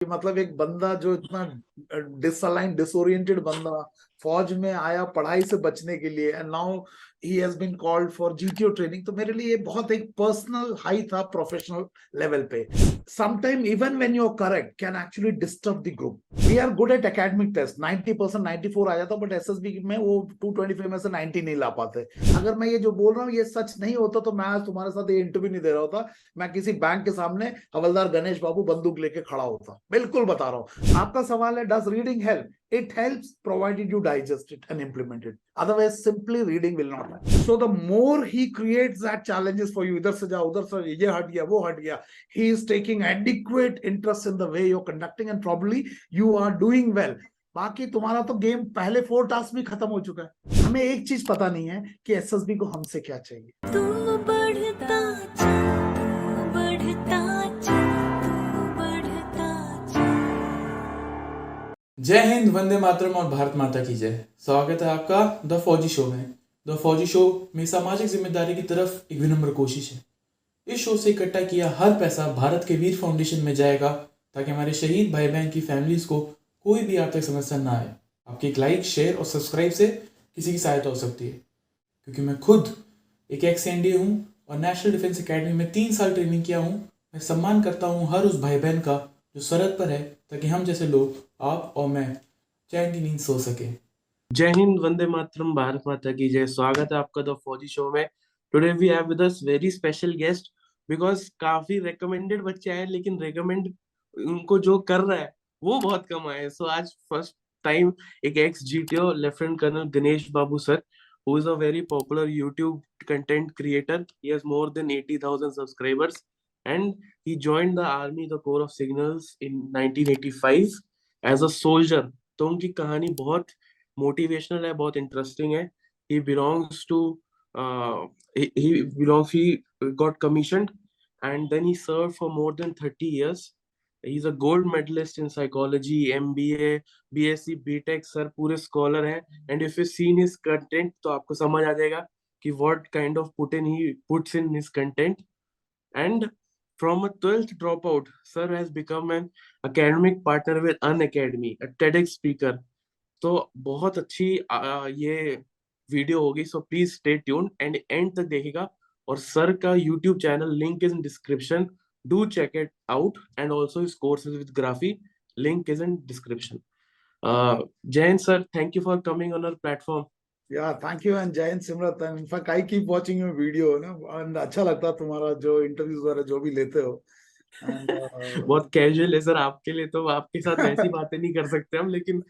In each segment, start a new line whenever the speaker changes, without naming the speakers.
कि मतलब एक बंदा जो इतना डिसअलाइन डिसोरिएंटेड बंदा फौज में आया पढ़ाई से बचने के लिए, and now he has been called for GTO training. तो मेरे लिए बहुत एक पर्सनल हाई था प्रोफेशनल लेवल पे। Sometime even when you are correct can actually disturb the group. We are good at academic test, 90% 94 आ जाता, बट एसएसबी में वो 225 में से 90 नहीं ला पाते। अगर मैं ये जो बोल रहा हूँ ये सच नहीं होता तो मैं आज तुम्हारे साथ ये इंटरव्यू नहीं दे रहा होता। मैं किसी बैंक के सामने हवलदार गणेश बाबू बंदूक लेके खड़ा होता। बिल्कुल बता रहा हूँ। आपका सवाल है does reading help? It helps provided you digest it and implement it. Otherwise, simply reading will not help. So the more he creates that challenges for you, इधर से जाओ, उधर से ये हट गया, वो हट गया. He is taking adequate interest in the way you're conducting, and probably you are doing well. बाकी तुम्हारा तो गेम पहले 4 टास्क भी खत्म हो चुका है। हमें एक चीज पता नहीं है कि एसएसबी को हमसे क्या चाहिए।
तू बढ़ता चल, तू बढ़ता चल, तू बढ़ता चल।
जय हिंद, वंदे मातरम और भारत माता की जय। स्वागत है आपका द फौजी शो में। द फौजी शो में सामाजिक जिम्मेदारी की तरफ एक विनम्र कोशिश है। इस शो से इकट्ठा किया हर पैसा भारत के वीर फाउंडेशन में जाएगा ताकि हमारे शहीद भाई बहन की फैमिलीज को कोई भी आर्थिक समस्या ना आए। आपके एक लाइक, शेयर और सब्सक्राइब से किसी की सहायता हो सकती है, क्योंकि मैं खुद एक एक्स एनडीए हूँ और नेशनल डिफेंस एकेडमी में 3 साल ट्रेनिंग किया हूँ। मैं सम्मान करता हूँ हर उस भाई बहन का जो सरहद पर है, ताकि हम जैसे लोग, आप और मैं, चैन की नींद सो सके।
जय हिंद, वंदे मातरम, भारत माता की जय। स्वागत है आपका द फौजी शो में। Today we have with us very special guest, because काफी रिकमेंडेड बच्चे आए, लेकिन रिकमेंड उनको जो कर रहा है वो बहुत कम आए। सो आज फर्स्ट टाइम एक ex GTO lieutenant colonel Ganesh Babu sir, who is a very popular YouTube content creator. He has more than 80,000 subscribers, and he joined the army, the Corps of Signals, in 1985 as a soldier. तो उनकी कहानी बहुत motivational है, बहुत interesting है। he belongs to he got commissioned, and then he served for more than 30 years. He's a gold medalist in psychology, MBA, BSc, BTech, sir पूरे scholar है। and if you seen his content तो आपको समझ आ जाएगा कि what kind of he puts in his content. And from a 12th dropout, sir has become an academic partner with Unacademy, a TEDx speaker. तो बहुत अच्छी ये वीडियो होगी, so please stay tuned and end तक देखिएगा। और sir का YouTube channel link is in description, do check it out, and also his courses with Graphy, link is in description. Jain sir, thank you for coming on our platform.
Yeah, thank you and Jai Hind Simrat. And in fact, I keep watching your video, ना, and अच्छा लगता है तुम्हारा जो interviews वगैरह जो भी लेते हो। And
बहुत कैजुअल है सर आपके लिए, तो आपके साथ वैसी बातें नहीं कर सकते हम, लेकिन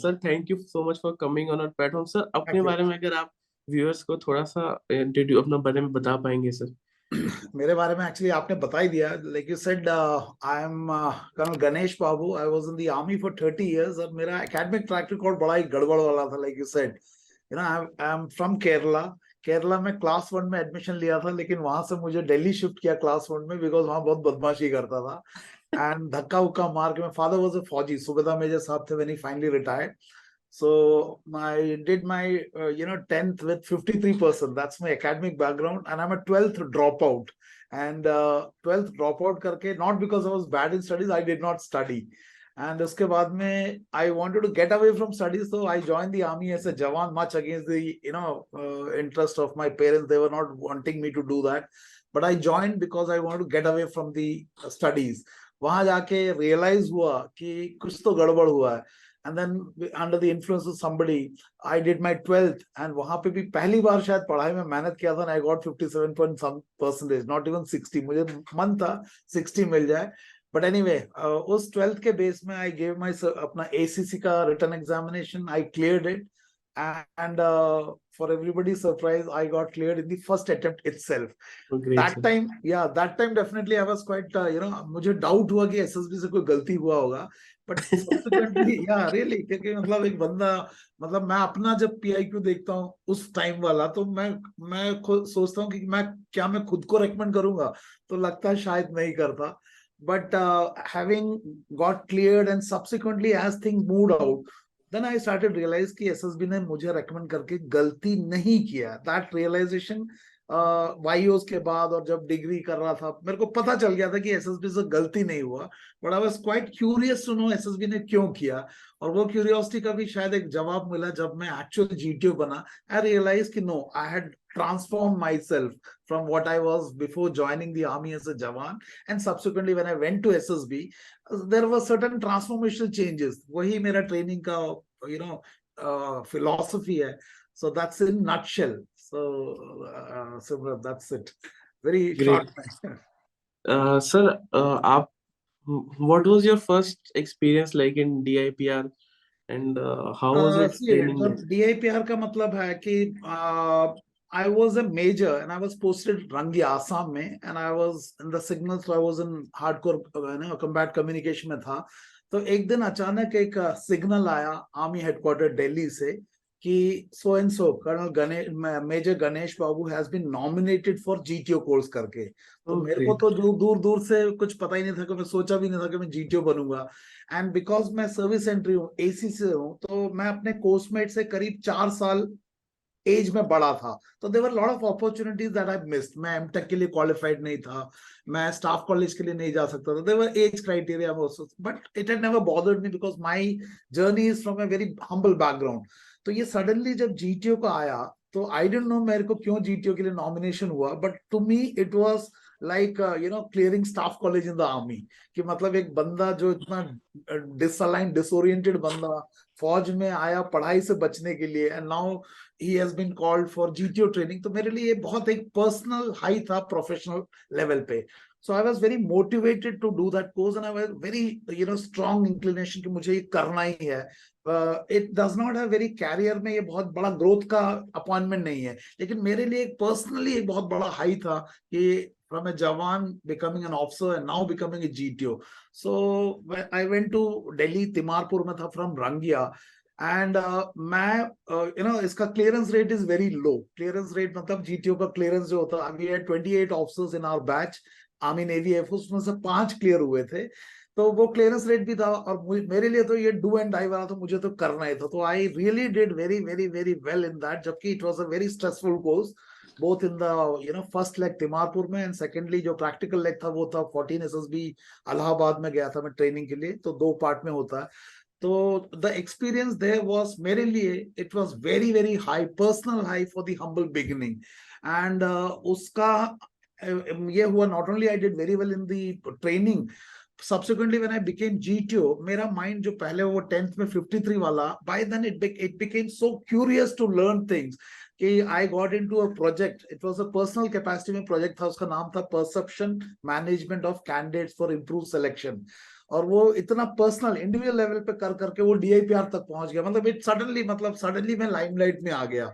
sir thank you so much for coming on our platform. Sir अपने बारे में अगर आप व्यूअर्स को थोड़ा सा इंट्रोड्यूस अपना बारे में बता पाएंगे सर?
मेरे बारे में एक्चुअली आपने बता ही दिया। Like you said, I am colonel Ganesh Babu. I was in the army for 30 years और मेरा एकेडमिक ट्रैक रिकॉर्ड बड़ा ही गड़बड़ वाला था। Like you said, you know, I am from Kerala. Kerala में क्लास 1 में एडमिशन लिया था, लेकिन वहां से मुझे दिल्ली शिफ्ट किया क्लास 1 में, बिकॉज वहां बहुत बदमाशी करता था एंड धक्का उक्का मार के। माय फादर वाज अ फौजी, सुबेदार मेजर साहब थे when he finally retired. So I did my 10th with 53%. That's my academic background, and I'm a 12th dropout. And 12th dropout करके, not because I was bad in studies, I did not study. And उसके बाद में I wanted to get away from studies, so I joined the army as a jawan, much against the interest of my parents. They were not wanting me to do that, but I joined because I wanted to get away from the studies. वहां जाके realize हुआ कि कुछ तो गड़बड़ हुआ है। And then under the influence of somebody, I did my 12th, and वहां पे भी पहली बार शायद पढ़ाई में मेहनत किया था, and I got 57 point some percentage, not even 60. मुझे मन था 60 मिल जाए, but anyway, उस 12th के बेस में I gave my अपना ACC का written examination. I cleared it, and for everybody's surprise, I got cleared in the first attempt itself.
Oh, great,
that
sir.
time, yeah, that time definitely I was quite, मुझे doubt हुआ कि SSB से कोई गलती हुआ होगा, but subsequently या really, क्योंकि मतलब एक बंदा, मतलब मैं अपना जब पीआईक्यू देखता हूँ उस टाइम वाला, तो मैं खुद सोचता हूँ कि मैं खुद को रेकमेंड करूंगा, तो लगता है शायद नहीं करता। But having got cleared and subsequently as thing moved out, then I started realise कि एसएसबी ने मुझे रेकमेंड करके गलती नहीं किया। दैट रियलाइजेशन वाईओस के बाद और जब डिग्री कर रहा था मेरे को पता चल गया था कि एसएसबी से गलती नहीं हुआ, but I was quite curious to know SSB ने क्यों किया। और वो क्यूरियोसिटी का भी शायद एक जवाब मिला जब मैं एक्चुअल जीटीओ बना। आई रियलाइज कि no, I had transformed myself from what I was before joining the army as a jawan, and subsequently when I went to SSB there were certain transformational changes. वही मेरा training का philosophy है. So that's in nutshell. So Simran, that's it. Very
Great.
short.
Sir, आप what was your first experience like in DIPR, and how was your training there?
DIPR का मतलब है कि I was a major and I was posted Rangi Assam में, and I was in the signals, so I was in hardcore combat communication में था। तो एक दिन अचानक एक सिग्नल आया आर्मी हेडक्वार्टर दिल्ली से कि so and so colonel major Ganesh Babu has been nominated for GTO course करके। तो मेरे को तो दूर दूर से कुछ पता ही नहीं था, कि मैं सोचा भी नहीं था कि मैं जीटीओ बनूंगा। एंड बिकॉज मैं सर्विस एंट्री हूँ, एसी से हूँ, तो मैं अपने कोर्समेट से करीब 4 साल एज में बड़ा था। तो there were lot of opportunities that I missed. मैं एमटेक के लिए क्वालिफाइड नहीं था, मैं स्टाफ कॉलेज के लिए नहीं जा सकता था, there were age criteria also, but it had never bothered me because my journey is from a very humble background. तो ये सडनली जब जीटीओ का आया तो आई डोंट नो मेरे को क्यों जीटीओ के लिए नॉमिनेशन हुआ, but to me it was like clearing staff college in the army. कि मतलब एक बंदा जो इतना डिसअलाइन डिसोरिएंटेड बंदा फौज में आया पढ़ाई से बचने के लिए, and now he has been called for GTO training. तो मेरे लिए बहुत एक पर्सनल हाई था प्रोफेशनल लेवल पे। So I was very motivated to do that course, and I was very strong inclination कि मुझे ये करना ही है। It does not have very career में ये बहुत बड़ा growth का appointment नहीं है, लेकिन मेरे लिए एक personally एक बहुत बड़ा high था कि from a jawan becoming an officer and now becoming a GTO. So I went to Delhi, Timarpur में था from Rangia, एंड मैं इसका clearance rate is very low. Clearance rate मतलब जीटीओ का क्लियरेंस जो होता है, we had 28 officers in our batch, army navy air force, उसमें से 5 क्लियर हुए थे। तो वो क्लियरेंस रेट भी था, और मेरे लिए तो ये डू एंड डाई वाला, तो मुझे तो करना ही था। तो I really did very very very well in that, जबकि it was a very stressful course, both in the first leg Timarpur में, एंड सेकेंडली जो प्रैक्टिकल लेग था वो था 14 SSB इलाहाबाद में गया था मैं ट्रेनिंग के लिए। तो 2 पार्ट में होता है। तो द एक्सपीरियंस देयर वाज मेरे लिए it was very very high, personal high for the humble beginning. And उसका ये हुआ, not only I did very well in the training, subsequently when I became GTO, मेरा माइंड जो पहले वो 10th में 53 वाला, by then it became so curious to learn things कि I got into a project. It was a personal capacity में project था, उसका नाम था Perception Management of Candidates for Improved Selection। और वो इतना पर्सनल इंडिविजुअल लेवल पे कर करके वो DIPR तक पहुंच गया। मतलब इट सडनली मैं लाइमलाइट में आ गया,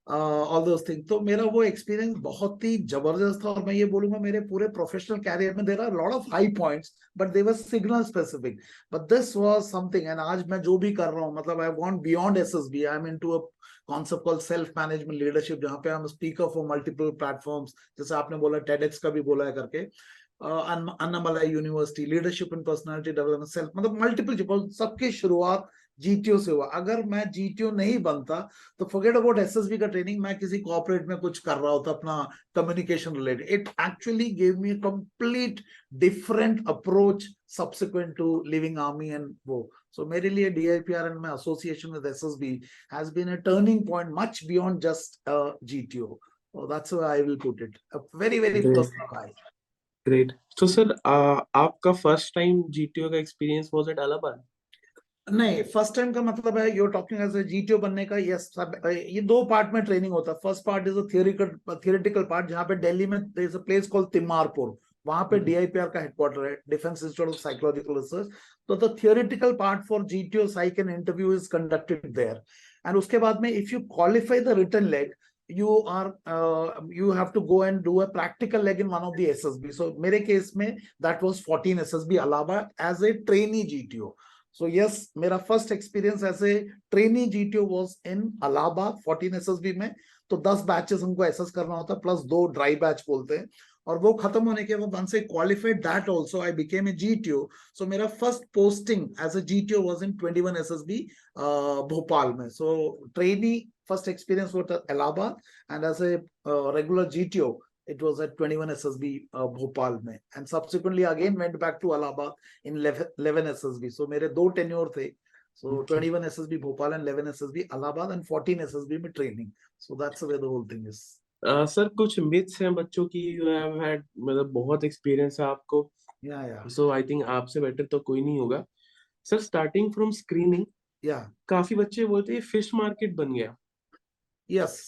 ऑल दोस थिंग। तो मेरा वो एक्सपीरियंस बहुत ही जबरदस्त था, और मैं ये बोलूंगा मेरे पूरे प्रोफेशनल कैरियर में there are lot of high points, but they were signal specific, but this was something. And आज मैं जो भी कर रहा हूँ, मतलब I gone beyond SSB, I am into a concept called self management leadership, जहाँ पे हम स्पीकर फॉर मल्टीपल प्लेटफॉर्म्स, जैसे आपने बोला TEDx का भी बोला है करके, Annamalai university, leadership and personality development, self, मतलब मल्टीपल, सबकी शुरुआत जीटीओ से हुआ। अगर मैं जीटीओ नहीं बनता तो फॉरगेट अबाउट SSB का ट्रेनिंग, मैं किसी कॉर्पोरेट में कुछ कर रहा होता अपना communication related. It actually give me complete different approach subsequent to living army and वो। सो मेरे लिए DIPR and my association with SSB has been a turning point much beyond just GTO. So that's how I will put it. A very very personal high.
Great. So sir, आपका first time GTO का experience was at Allahabad?
नहीं, first time का मतलब है you're talking as a GTO बनने का। Yes, ये 2 part में ट्रेनिंग होता है। First part is a theoretical part, जहाँ पे दिल्ली में there is a place called Timarpur, वहां पे DIPR का हेडक्वार्टर है, defence institute of psychological research. तो the theoretical part for GTO psych and interview is conducted there, and उसके बाद में if you qualify the written leg, you have to go and do a practical leg in one of the SSB. So मेरे case में that was 14 SSB Allahabad as a trainee GTO. So yes, मेरा first experience as a trainee GTO was in Allahabad 14 SSB में। तो 10 batches हमको assess करना होता है, plus 2 dry batch बोलते हैं, और वो खत्म होने के बाद once I qualified that also I became a GTO. So मेरा first posting as a GTO was in 21 SSB Bhopal में। So trainee first experience was at Allahabad, and as a regular GTO, it was at 21 SSB Bhopal mein, and subsequently again went back to Allahabad in 11 SSB. So मेरे दो tenure थे. So 21 SSB Bhopal and 11 SSB Allahabad and 14 SSB में training. So that's the way the whole thing is.
Sir कुछ myths हैं बच्चों की, you have had मतलब बहुत एक्सपीरियंस है आपको,
Yeah.
so I think आपसे बेटर तो कोई नहीं होगा. Sir starting from screening,
Yeah.
काफी बच्चे बोलते हैं फिश मार्केट बन गया,
Yes.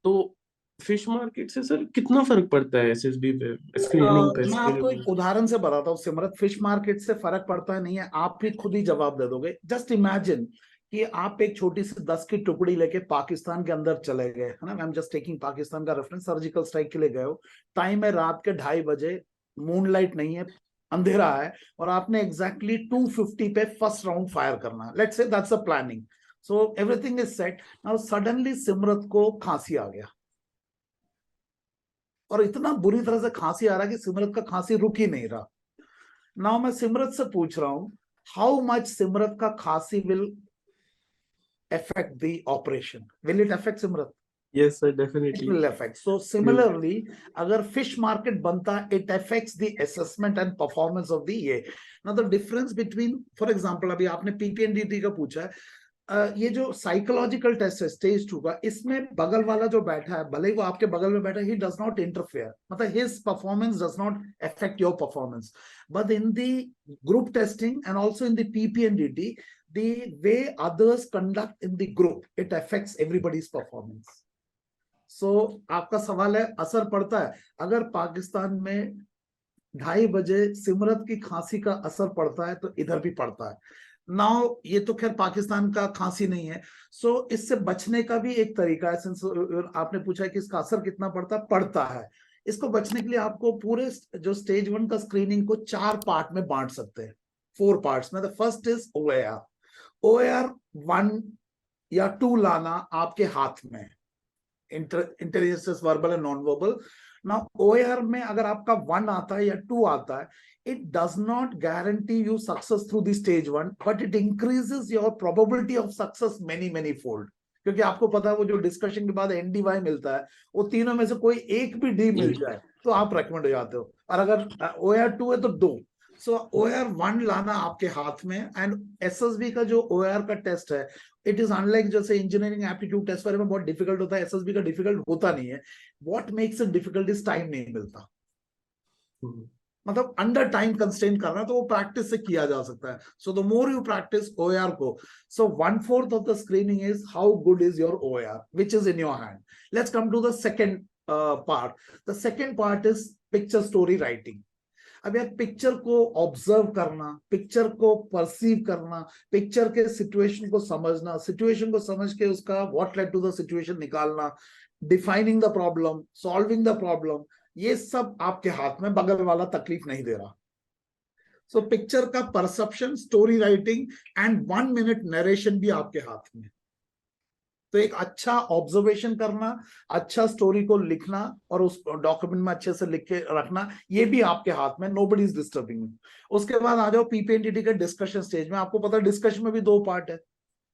तो फिश मार्केट से सर कितना फर्क पड़ता है एसएसबी पे, स्क्रीनिंग पे?
मैं आपको एक उदाहरण से बताता हूँ सिमरत, फिश मार्केट से फर्क पड़ता है नहीं है, आप भी खुद ही जवाब दे दोगे. जस्ट इमेजिन कि आप एक छोटी सी 10 की टुकड़ी लेके पाकिस्तान के अंदर चले गए, है ना, I am just taking Pakistan का रेफरेंस, सर्जिकल स्ट्राइक के लिए गए हो, टाइम है रात के 2:30 बजे, मूनलाइट नहीं है, अंधेरा है, और आपने एग्जैक्टली 250 पे फर्स्ट राउंड फायर करना है. Let's say that's a planning. So everything is set. Now suddenly Simrat को खांसी आ गया, और इतना बुरी तरह से खांसी आ रहा है कि सिमरत का खांसी रुक ही नहीं रहा. नाउ मैं सिमरत से पूछ रहा हूं, हाउ मच सिमरत का खांसी will affect the operation? Will it affect Simrat?
Yes sir,
It
definitely.
will affect. So similarly, अगर fish market बनता है, it affects the assessment and performance of the ये. Now the difference between, for example, अभी आपने PPNDT का पूछा है, ये जो साइकोलॉजिकल टेस्ट है स्टेज 2 का, इसमें बगल वाला जो बैठा है, भले ही वो आपके बगल में बैठा है, he does not interfere, मतलब his performance does not affect your performance. But in the group testing and also in the PPNDT, the way others conduct in the group, it affects everybody's performance. So आपका सवाल है असर पड़ता है, अगर पाकिस्तान में 2:30 बजे सिमरत की खांसी का असर पड़ता है तो इधर भी पड़ता है. नाउ ये तो खैर पाकिस्तान का खांसी नहीं है, सो इससे बचने का भी एक तरीका है. सिंस आपने पूछा है कि इसका असर कितना पड़ता है, इसको बचने के लिए आपको पूरे जो स्टेज 1 का स्क्रीनिंग को 4 पार्ट में बांट सकते हैं, 4 पार्ट्स में. द फर्स्ट इज OAR 1 या 2 लाना आपके हाथ में, intelligence verbal and non verbal. ना OAR में अगर आपका 1 आता है या 2 आता है, it does not guarantee you success through the stage 1, but it increases your probability of success many fold. क्योंकि आपको पता है वो जो डिस्कशन के बाद NDY मिलता है, वो तीनों में से कोई एक भी D मिल जाए तो आप रेकमेंड हो जाते हो, और अगर OAR 2 है तो 2. सो OAR 1 लाना आपके हाथ में. एंड SSB का जो OAR का टेस्ट है, इट इज अनलाइक जैसे इंजीनियरिंग एप्टीट्यूड टेस्ट वाले में बहुत डिफिकल्ट होता है, SSB का डिफिकल्ट होता नहीं है. What makes it difficult is time नहीं मिलता, मतलब अंडर टाइम कंस्ट्रेंट करना, तो वो प्रैक्टिस से किया जा सकता है. So the more you practice OAR को, so 1/4 of the screening is how good is your OAR, which is in your hand. Let's come to the second part. The second part is picture story writing. अब यार picture को observe करना, picture को perceive करना, picture के situation को समझना, situation को समझ के उसका what led to the situation निकालना, defining the problem, solving the problem, ये सब आपके हाथ में, बगल वाला तकलीफ नहीं दे रहा. सो पिक्चर का perception, story writing and 1 minute narration भी आपके हाथ में. तो एक अच्छा ऑब्जर्वेशन करना, अच्छा स्टोरी को लिखना और उस डॉक्यूमेंट में अच्छे से लिख के रखना, ये भी आपके हाथ में. Nobody is disturbing you. उसके बाद आ जाओ PPNDT के डिस्कशन स्टेज में. आपको पता है डिस्कशन में भी 2 पार्ट है,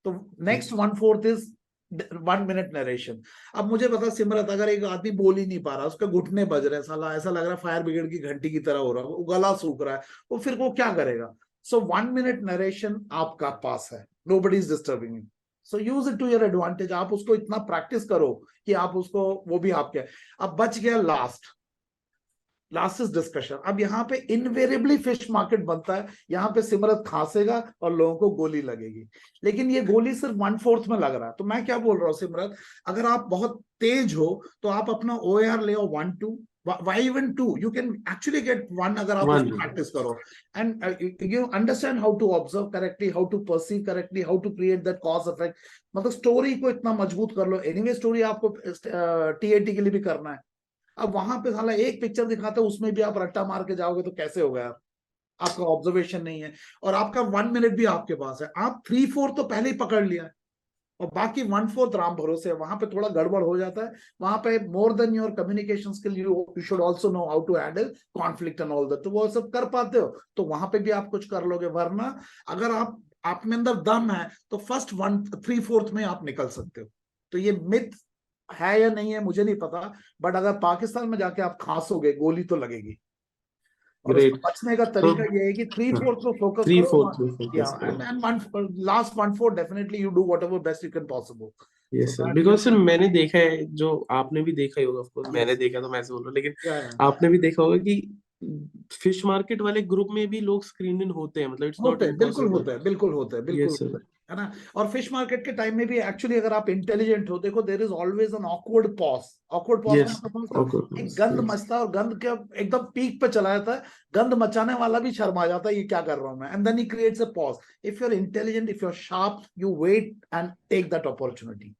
तो नेक्स्ट 1/4 इज 1 मिनट नरेशन. अब मुझे पता सिमरत, अगर एक आदमी बोल ही नहीं पा रहा, उसके घुटने बज रहे हैं, साला ऐसा लग रहा है फायर ब्रिगेड की घंटी की तरह हो रहा है, गला सूख रहा है, वो फिर वो क्या करेगा. सो 1 मिनट नरेशन आपका पास है, nobody is disturbing you. So use it to your advantage. आप उसको इतना प्रैक्टिस करो कि आप उसको, वो भी आपके. अब बच गया लास्ट इज डिस्कशन. अब यहाँ पे इनवेरिएबली फिश मार्केट बनता है. यहाँ पे सिमरत खांसेगा और लोगों को गोली लगेगी, लेकिन ये गोली सिर्फ 1/4 में लग रहा है. तो मैं क्या बोल रहा हूँ सिमरत, अगर आप बहुत तेज हो तो आप अपना OAR ले आओ 1, 2. Why even 2? You can actually get 1 अगर आप उसको प्रैक्टिस करो. And you understand how to observe correctly, how to perceive correctly, how to create that cause effect. मतलब स्टोरी को इतना मजबूत कर लो. एनीवे स्टोरी आपको TAT के लिए भी करना है. अब वहां पे साला एक पिक्चर दिखाता है, उसमें भी आप रट्टा मार के जाओगे तो कैसे होगा यार. आपका ऑब्जर्वेशन नहीं है और आपका 1 मिनट भी आपके पास है. आप 3/4 तो पहले ही पकड़ लिया है और बाकी 1/4 राम भरोसे. वहां पे थोड़ा गड़बड़ हो जाता है. वहां पे more than your communication skill, you should also know how to handle conflict and all that. तो वो सब कर पाते हो तो वहां पे भी आप कुछ कर लोगे. वरना अगर आप में अंदर दम है तो फर्स्ट 3/4 में आप निकल सकते हो. तो ये मिथ है या नहीं है मुझे नहीं पता, बट अगर पाकिस्तान में जाके आप खांसोगे गोली तो लगेगी। और उसको
ग्रेट।
बचने का
तो
तरीका ये है कि 3/4 को फोकस
थ्री
करो,
फोर्थ
या
फोकस करो।
And last 1/4 definitely you do whatever best you can possible, so
yes sir,
that
because
you
sir मैंने देखा है, जो आपने भी देखा ही होगा, ऑफ कोर्स मैंने
यस
देखा तो मैं ऐसे बोल रहा हूँ, लेकिन
या
आपने भी देखा होगा कि फिश मार्केट वाले ग्रुप में भी लोग स्क्रीन इन होते हैं, मतलब इट्स नॉट
होते हैं, बिल्कुल
इम्पॉसिबल।
होते हैं, बिल्कुल होते हैं, बिल्कुल
यस सर।
है ना। और फिश मार्केट के टाइम में भी एक्चुअली अगर आप इंटेलिजेंट हो, देखो there is always an awkward pause. Awkward pause में
यस,
आपको समझते हो, एक
ऑकवर्डनेस,
गंध
यस।
मचता है और गंध के एकदम पीक पे चला जाता है, गंध मचाने वाला भी शर्मा जाता है ये क्या कर रहा हूं मैं, and then he creates a pause. If you are intelligent, if you are sharp, you wait and take that opportunity.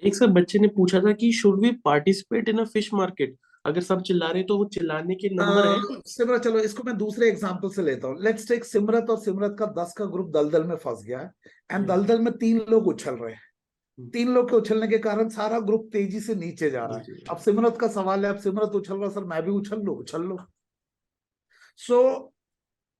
एक सर बच्चे ने पूछा था कि should we participate in a fish market, अगर सब चिल्ला रहे हैं तो वो चिल्लाने के नंबर है कुछ?
सिमरत, चलो इसको मैं दूसरे एग्जांपल से लेता हूँ। लेट्स टेक सिमरत, और सिमरत का 10 का ग्रुप दलदल में फंस गया है, एंड
Yes.
दलदल में 3 लोग उछल रहे हैं। 3 लोग के उछलने के कारण सारा ग्रुप तेजी से नीचे जा रहा है। अब सिमरत का सवाल है, अब सिमरत उछल रहा, सर मैं भी उछल लो, उछल लो। सो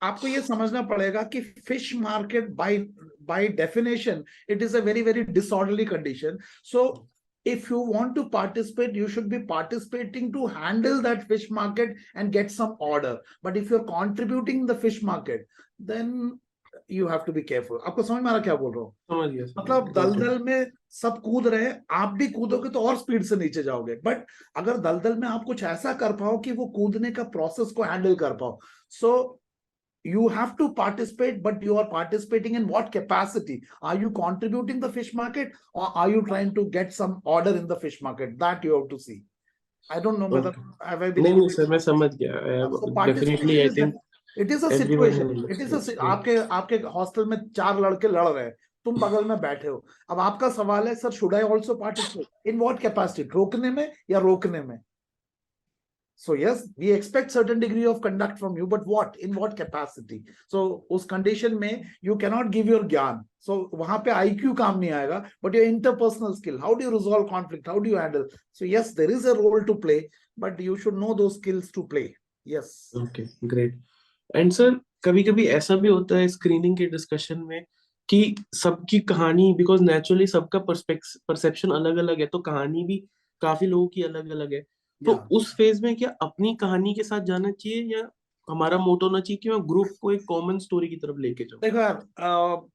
आपको ये समझना पड़ेगा कि fish market by definition it is a very very disorderly condition. So if you want to participate, you should be participating to handle that fish market and get some order. But if you're contributing the fish market, then you have to be careful. आपको समझ में आ रहा क्या बोल रहा हूँ?
समझ गया सर,
मतलब
okay.
दलदल में सब कूद रहे हैं, आप भी कूदोगे तो और स्पीड से नीचे जाओगे, बट अगर दलदल में आप कुछ ऐसा कर पाओ कि वो कूदने का प्रोसेस को हैंडल कर पाओ, सो you have to participate, but you are participating in what capacity? Are you contributing the fish market, or are you trying to get some order in the fish market? That you have to see. I don't know whether
Okay.
have I been
नहीं
able
नहीं
to.
Sir, मैं समझ गया,
So
definitely
participation
I
is
think
it is a
everyone
situation.
Will
It is a
understand.
आपके आपके hostel में 4 लड़के लड़ रहे हैं, तुम बगल में बैठे हो। अब आपका सवाल है, sir should I also participate? In what capacity? रोकने में या रोकने में? So yes, we expect certain degree of conduct from you, but what? In what capacity? So उस condition में you cannot give your ज्ञान. So वहां पे IQ काम नहीं आएगा, but your interpersonal skill. How do you resolve conflict? How do you handle? So yes, there is a role to play, but you should know those skills to play. Yes.
Okay, great. And sir कभी कभी ऐसा भी होता है screening के discussion में कि सबकी कहानी, बिकॉज नेचुरली सबका परसेप्शन अलग अलग है, तो कहानी भी काफी लोगों की अलग अलग है। तो
Yeah.
उस फेज में क्या अपनी कहानी के साथ जाना चाहिए, या हमारा मोटो होना चाहिए कि मैं ग्रुप को एक कॉमन स्टोरी की तरफ लेके जाऊं?
देखो यार,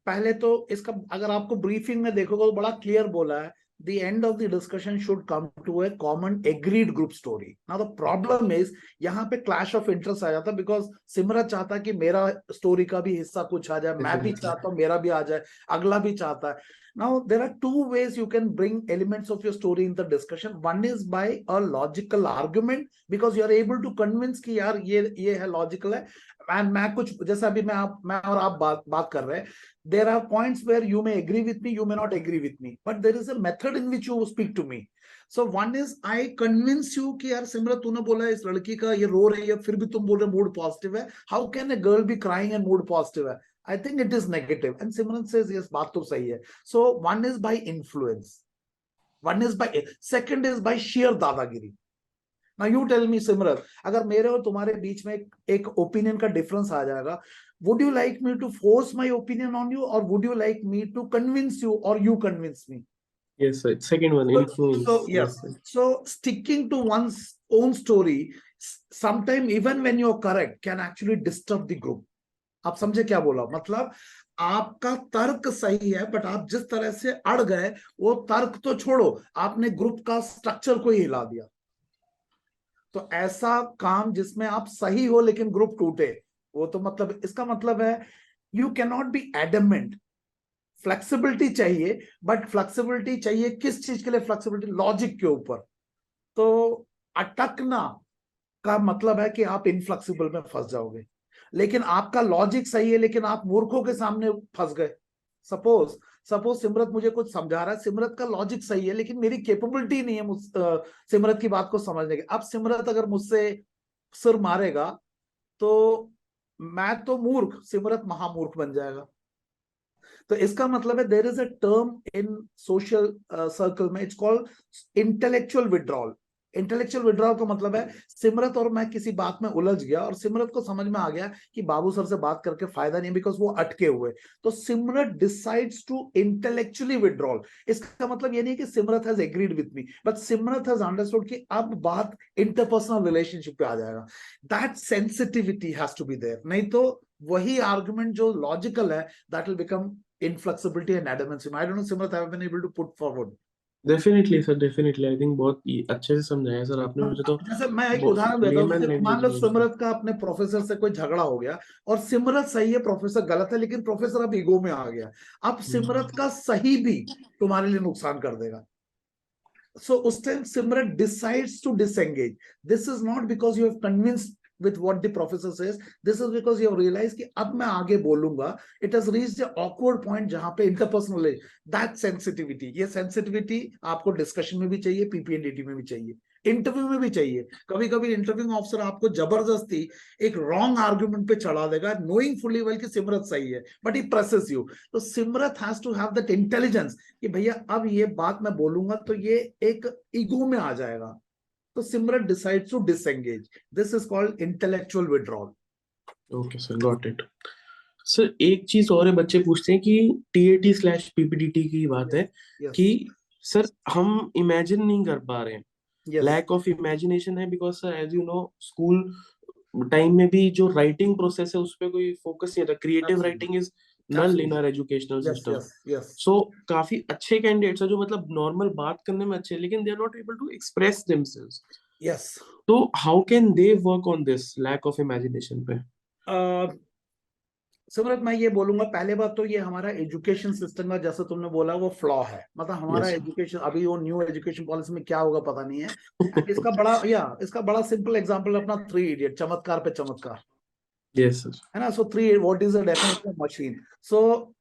पहले तो इसका अगर आपको ब्रीफिंग में देखोगे तो बड़ा क्लियर बोला है, the end of the discussion should come to a common agreed group story. Now the problem is यहाँ पे clash of interest आ जाता है, because सिमरत चाहता कि मेरा स्टोरी का भी हिस्सा कुछ आ जाए, मैं भी चाहता हूँ मेरा भी आ जाए, अगला भी चाहता है। Now there are two ways you can bring elements of your story in the discussion. One is by a logical argument, because you are able to convince कि यार ये है logical है, and मैं कुछ जैसा अभी मैं और आप बात कर रहे हैं, there are points where you may agree with me, you may not agree with me, but there is a method in which you speak to me. So one is I convince you कि यार सिमरत तूने बोला इस लड़की का ये रो रही है, फिर भी तुम बोल रहे मूड पॉजिटिव है, how can a girl be crying and mood positive है? I think it is negative, and Simran says yes, बात तो सही है. So one is by influence, one is by, second is by sheer दादागिरी. Now you tell me Simrat, अगर मेरे और तुम्हारे बीच में एक ओपिनियन का डिफरेंस आ जाएगा, would you like me to force my opinion on you, or would you like me to convince you, or you convince me?
Yes sir, second one, influence.
So yes,
Yes sir.
so sticking to one's own story, sometime even when you're correct, can actually disturb the group. आप समझे क्या बोला? मतलब आपका तर्क सही है, but आप जिस तरह से अड़ गए, वो तर्क तो छोड़ो, आपने ग्रुप का स्ट्रक्चर को ही हिला दिया। तो ऐसा काम जिसमें आप सही हो लेकिन ग्रुप टूटे, वो तो मतलब इसका मतलब है you can not be adamant. Flexibility चाहिए, बट फ्लेक्सिबिलिटी चाहिए किस चीज के लिए? फ्लेक्सिबिलिटी लॉजिक के ऊपर। तो अटकना का मतलब है कि आप इनफ्लेक्सिबल में फंस जाओगे, लेकिन आपका लॉजिक सही है लेकिन आप मूर्खों के सामने फंस गए। सपोज सिमरत मुझे कुछ समझा रहा है, सिमरत का लॉजिक सही है लेकिन मेरी कैपेबिलिटी नहीं है सिमरत की बात को समझने की। अब सिमरत अगर मुझसे सिर मारेगा तो मैं तो मूर्ख, सिमरत महामूर्ख बन जाएगा। तो इसका मतलब है there is a term in social circle में, it's called intellectual withdrawal. Intellectual withdrawal का मतलब है सिमरत और मैं किसी बात में उलझ गया और सिमरत को समझ में आ गया कि बाबू सर से बात करके फायदा नहीं, बिकॉज वो अटके हुए, तो Simrat decides to intellectually withdrawal. इसका मतलब ये नहीं कि Simrat has agreed with me, but Simrat has understood कि अब बात इंटरपर्सनल रिलेशनशिप पे आ जाएगा। That sensitivity has to be there, नहीं तो वही आर्गुमेंट जो लॉजिकल है that will become inflexibility and adamance. I don't know, Simrat, have been able to put forward.
Definitely sir, definitely I think बहुत अच्छे से समझाया सर आपने मुझे। तो
जैसे मैं एक उदाहरण देता हूँ,
लेमन
जैसे मान
लैंग्वेज
लो
में
सिमरत का अपने प्रोफेसर से कोई झगड़ा हो गया और सिमरत सही है प्रोफेसर गलत है, लेकिन प्रोफेसर अब ईगो में आ गया, अब सिमरत का सही भी तुम्हारे लिए नुकसान कर देगा। So उस time Simrat decides to disengage. This is not because you have convinced with what the professor says. This is because you have realized कि अब मैं आगे बोलूंगा. It has reached an awkward point जहां पे interpersonal that sensitivity, ये sensitivity आपको discussion में भी चाहिए, PPNDT में भी चाहिए, इंटरव्यू में भी चाहिए। कभी कभी इंटरव्यू ऑफिसर आपको जबरदस्ती एक रॉन्ग आर्गुमेंट पे चढ़ा देगा, नोइंग फुली वेल कि सिमरत सही है, बट ही प्रेसेस यू। तो Simrat has to have that intelligence कि भैया अब ये बात मैं बोलूंगा तो ये एक ईगो में आ जाएगा, तो Simrat decides to disengage. This is called intellectual withdrawal.
Okay sir, got it. Sir एक चीज और है, बच्चे पूछते हैं कि TAT/PPDT की बात है कि सर हम इमेजिन नहीं कर पा रहे हैं, लैक ऑफ इमेजिनेशन है, because sir as you know school time में भी जो राइटिंग प्रोसेस है उस पर कोई फोकस नहीं था। Creative writing is null in our educational system. So काफी अच्छे कैंडिडेट्स हैं जो मतलब नॉर्मल बात करने में अच्छे हैं, लेकिन they are not able to express themselves.
Yes,
तो how can they work on this lack of imagination पे?
सिमरत मैं ये बोलूंगा, पहले बात तो ये हमारा एजुकेशन सिस्टम का, जैसे तुमने बोला, वो फ्लॉ है। मतलब हमारा एजुकेशन अभी वो न्यू एजुकेशन पॉलिसी में क्या होगा पता नहीं है। इसका बड़ा सिंपल एग्जांपल अपना 3 इडियट, चमत्कार पे चमत्कार।
यस सर,
है ना। सो 3, what is the definition of machine? So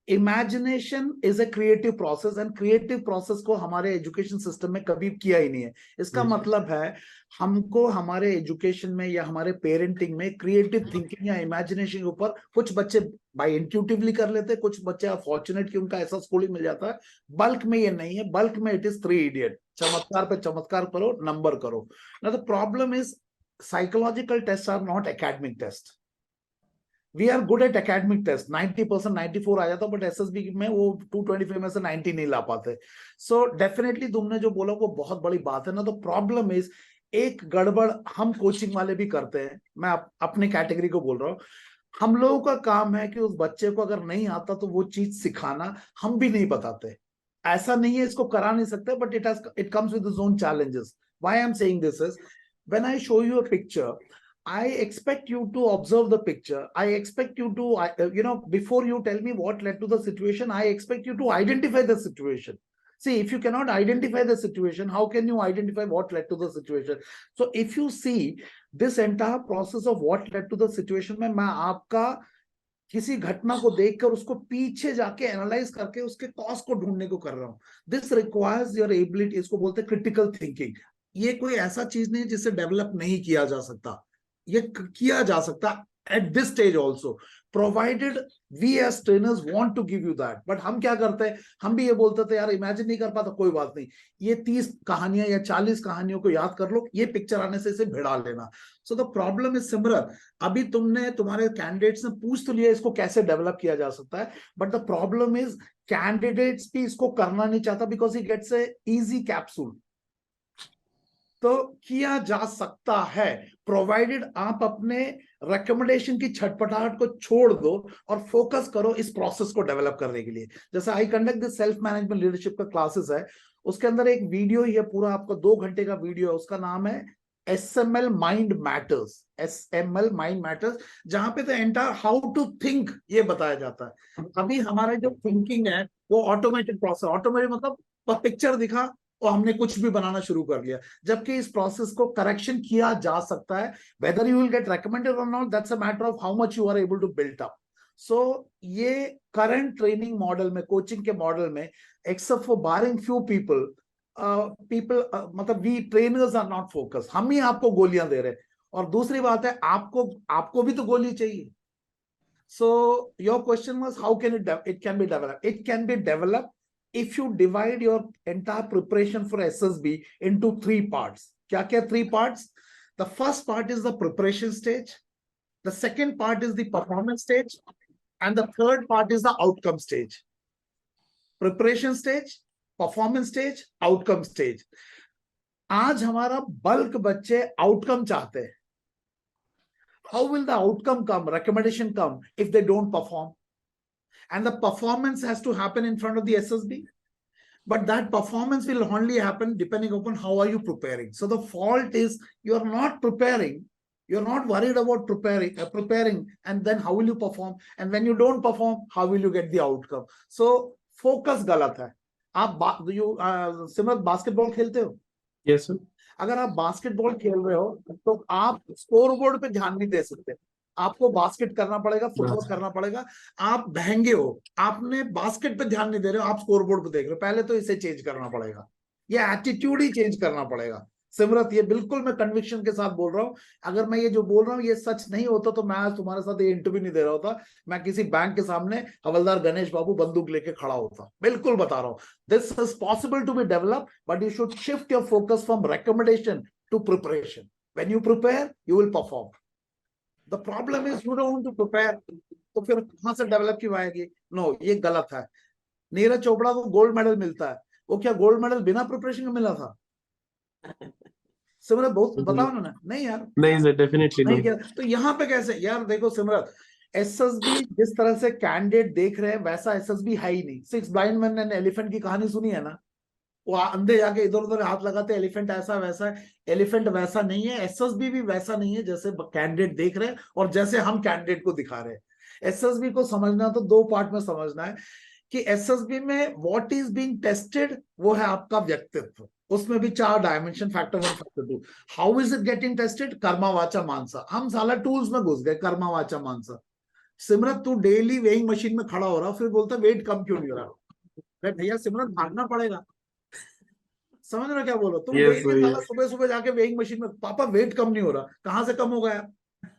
imagination is a creative process, and creative process को हमारे एजुकेशन सिस्टम में कभी किया ही नहीं है। इसका मतलब है हमको हमारे एजुकेशन में या हमारे पेरेंटिंग में क्रिएटिव थिंकिंग या इमेजिनेशन के ऊपर कुछ बच्चे बाय इंट्यूटिवली कर लेते हैं, कुछ बच्चे फॉर्चुनेट कि उनका ऐसा स्कूलिंग मिल जाता है। बल्क में ये नहीं है, बल्क में इट इज 3 इडियट, चमत्कार पे चमत्कार करो, नंबर करो ना। The problem is psychological test are not academic test. We are good at academic test, 90%, 94 आ जाता, बट SSB में वो 225 में से 90 नहीं ला पाते। So definitely तुमने जो बोला वो बहुत बड़ी बात है ना। तो प्रॉब्लम इज एक गड़बड़ हम कोचिंग वाले भी करते हैं, मैं अपने कैटेगरी को बोल रहा हूँ। हम लोगों का काम है कि उस बच्चे को अगर नहीं आता तो वो चीज सिखाना, हम भी नहीं बताते। ऐसा नहीं है इसको करा नहीं सकते, but it comes with its own challenges. Why I'm saying this is, when I show you a picture, I expect you to observe the picture. I expect you to, before you tell me what led to the situation, I expect you to identify the situation. See, if you cannot identify the situation, how can you identify what led to the situation? So if you see this entire process of what led to the situation में मैं आपका किसी घटना को देखकर उसको पीछे जाके एनालाइज करके उसके कॉज को ढूंढने को कर रहा हूँ। दिस रिक्वायर्स योर एबिलिटी, इसको बोलते हैं क्रिटिकल थिंकिंग। ये कोई ऐसा चीज नहीं जिसे डेवलप नहीं किया जा सकता, ये किया जा सकता at this stage also, provided we as trainers want to give you that. But हम क्या करते हैं, हम भी ये बोलते थे यार इमेजिन नहीं कर पाता, कोई बात नहीं, ये 30 कहानियां या 40 कहानियों को याद कर लो, ये पिक्चर आने से इसे भिड़ा लेना। So the problem is Simrat, अभी तुमने तुम्हारे कैंडिडेट्स ने पूछ तो लिया इसको कैसे डेवलप किया जा सकता है, but the problem is candidates भी इसको करना नहीं चाहता because he gets a easy capsule. तो किया जा सकता है, प्रोवाइडेड आप अपने रिकमेंडेशन की छटपटाहट को छोड़ दो और फोकस करो इस प्रोसेस को डेवलप करने के लिए। जैसे आई conduct this self management leadership का क्लासेस है, उसके अंदर एक वीडियो ही है पूरा, आपका 2 घंटे का वीडियो है, उसका नाम है SML mind matters, SML mind matters, जहां पे the entire how to think ये बताया जाता है। अभी हमारा जो थिंकिंग है वो ऑटोमेटेड प्रोसेस, ऑटोमेटेड मतलब पिक्चर दिखा और हमने कुछ भी बनाना शुरू कर लिया, जबकि इस प्रोसेस को करेक्शन किया जा सकता है। Whether you will get recommended or not, that's a matter of how much you are able to build up. So ये करंट ट्रेनिंग मॉडल में, कोचिंग के मॉडल में, except for barring few people, मतलब we trainers are not focus, हम ही आपको गोलियां दे रहे हैं। और दूसरी बात है आपको भी तो गोली चाहिए। So your question was how can it can be develop. It can be develop if you divide your entire preparation for SSB into 3 parts, kya 3 parts? The first part is the preparation stage, the second part is the performance stage, and the third part is the outcome stage. Preparation stage, performance stage, outcome stage. आज हमारा bulk बच्चे outcome चाहते हैं. How will the outcome come, recommendation come, if they don't perform? And the performance has to happen in front of the SSB. But that performance will only happen depending upon how are you preparing. So the fault is you're not preparing. You're not worried about preparing, and then how will you perform? And when you don't perform, how will you get the outcome? So focus गलत है. आप Simrat basketball खेलते हो?
Yes, sir.
अगर आप basketball खेल रहे हो तो आप स्कोर बोर्ड पे ध्यान नहीं दे सकते. आपको बास्केट करना पड़ेगा, फुटबॉल करना पड़ेगा. आप बहंगे हो, आपने बास्केट पे ध्यान नहीं दे रहे हो, आप स्कोर बोर्ड पे देख रहे हो. पहले तो इसे चेंज करना पड़ेगा, ये एटीट्यूड ही चेंज करना पड़ेगा. सिमरत, ये बिल्कुल मैं कन्विक्शन के साथ बोल रहा हूँ. अगर मैं ये जो बोल रहा हूँ ये सच नहीं होता तो मैं आज तुम्हारे साथ ये इंटरव्यू नहीं दे रहा होता. मैं किसी बैंक के सामने हवलदार गणेश बाबू बंदूक लेके खड़ा होता. बिल्कुल बता रहा हूँ. This is possible to be develop, but you should shift your focus from recommendation to preparation. When you prepare you will perform. The problem is you don't want to prepare. तो फिर कहां से डेवलप क्यों आएगी? No, ये गलत है. नीरज चोपड़ा को गोल्ड मेडल मिलता है, वो क्या गोल्ड मेडल बिना प्रिपरेशन का मिला था? सिमरत बहुत बताओ ना. नहीं यार,
नहीं सर, डेफिनेटली
नहीं
नहीं.
किया. तो यहाँ पे कैसे यार? देखो सिमरत, एसएसबी जिस तरह से कैंडिडेट देख रहे हैं वैसा एसएसबी है ही नहीं. 6 ब्लाइंड मैन एंड एलिफेंट की कहानी सुनी है ना? वो अंधे जाके इधर उधर हाथ लगाते, एलिफेंट ऐसा वैसा है. एलिफेंट वैसा नहीं है, एसएसबी भी वैसा नहीं है जैसे कैंडिडेट देख रहे हैं और जैसे हम कैंडिडेट को दिखा रहे हैं. एसएसबी को समझना तो 2 पार्ट में समझना है कि एसएसबी में व्हाट इज बीइंग टेस्टेड वो है आपका व्यक्तित्व. उसमें भी 4 dimension, factor 1, factor 2. How is it getting tested? Karma वाचा मानसा. हम साला टूल्स में घुस गए, कर्मा वाचा मानसा. सिमरत, तू डेली वेइंग मशीन में खड़ा हो रहा, फिर बोलता वेट कम क्यों नहीं हो रहा? अरे भैया सिमरत, भागना पड़ेगा. समझ रहे हो क्या बोलो? तुम
Yes,
डेली
yes.
सुबह सुबह जाके वेइंग मशीन में, पापा वेट कम नहीं हो रहा. कहां से कम होगा यार?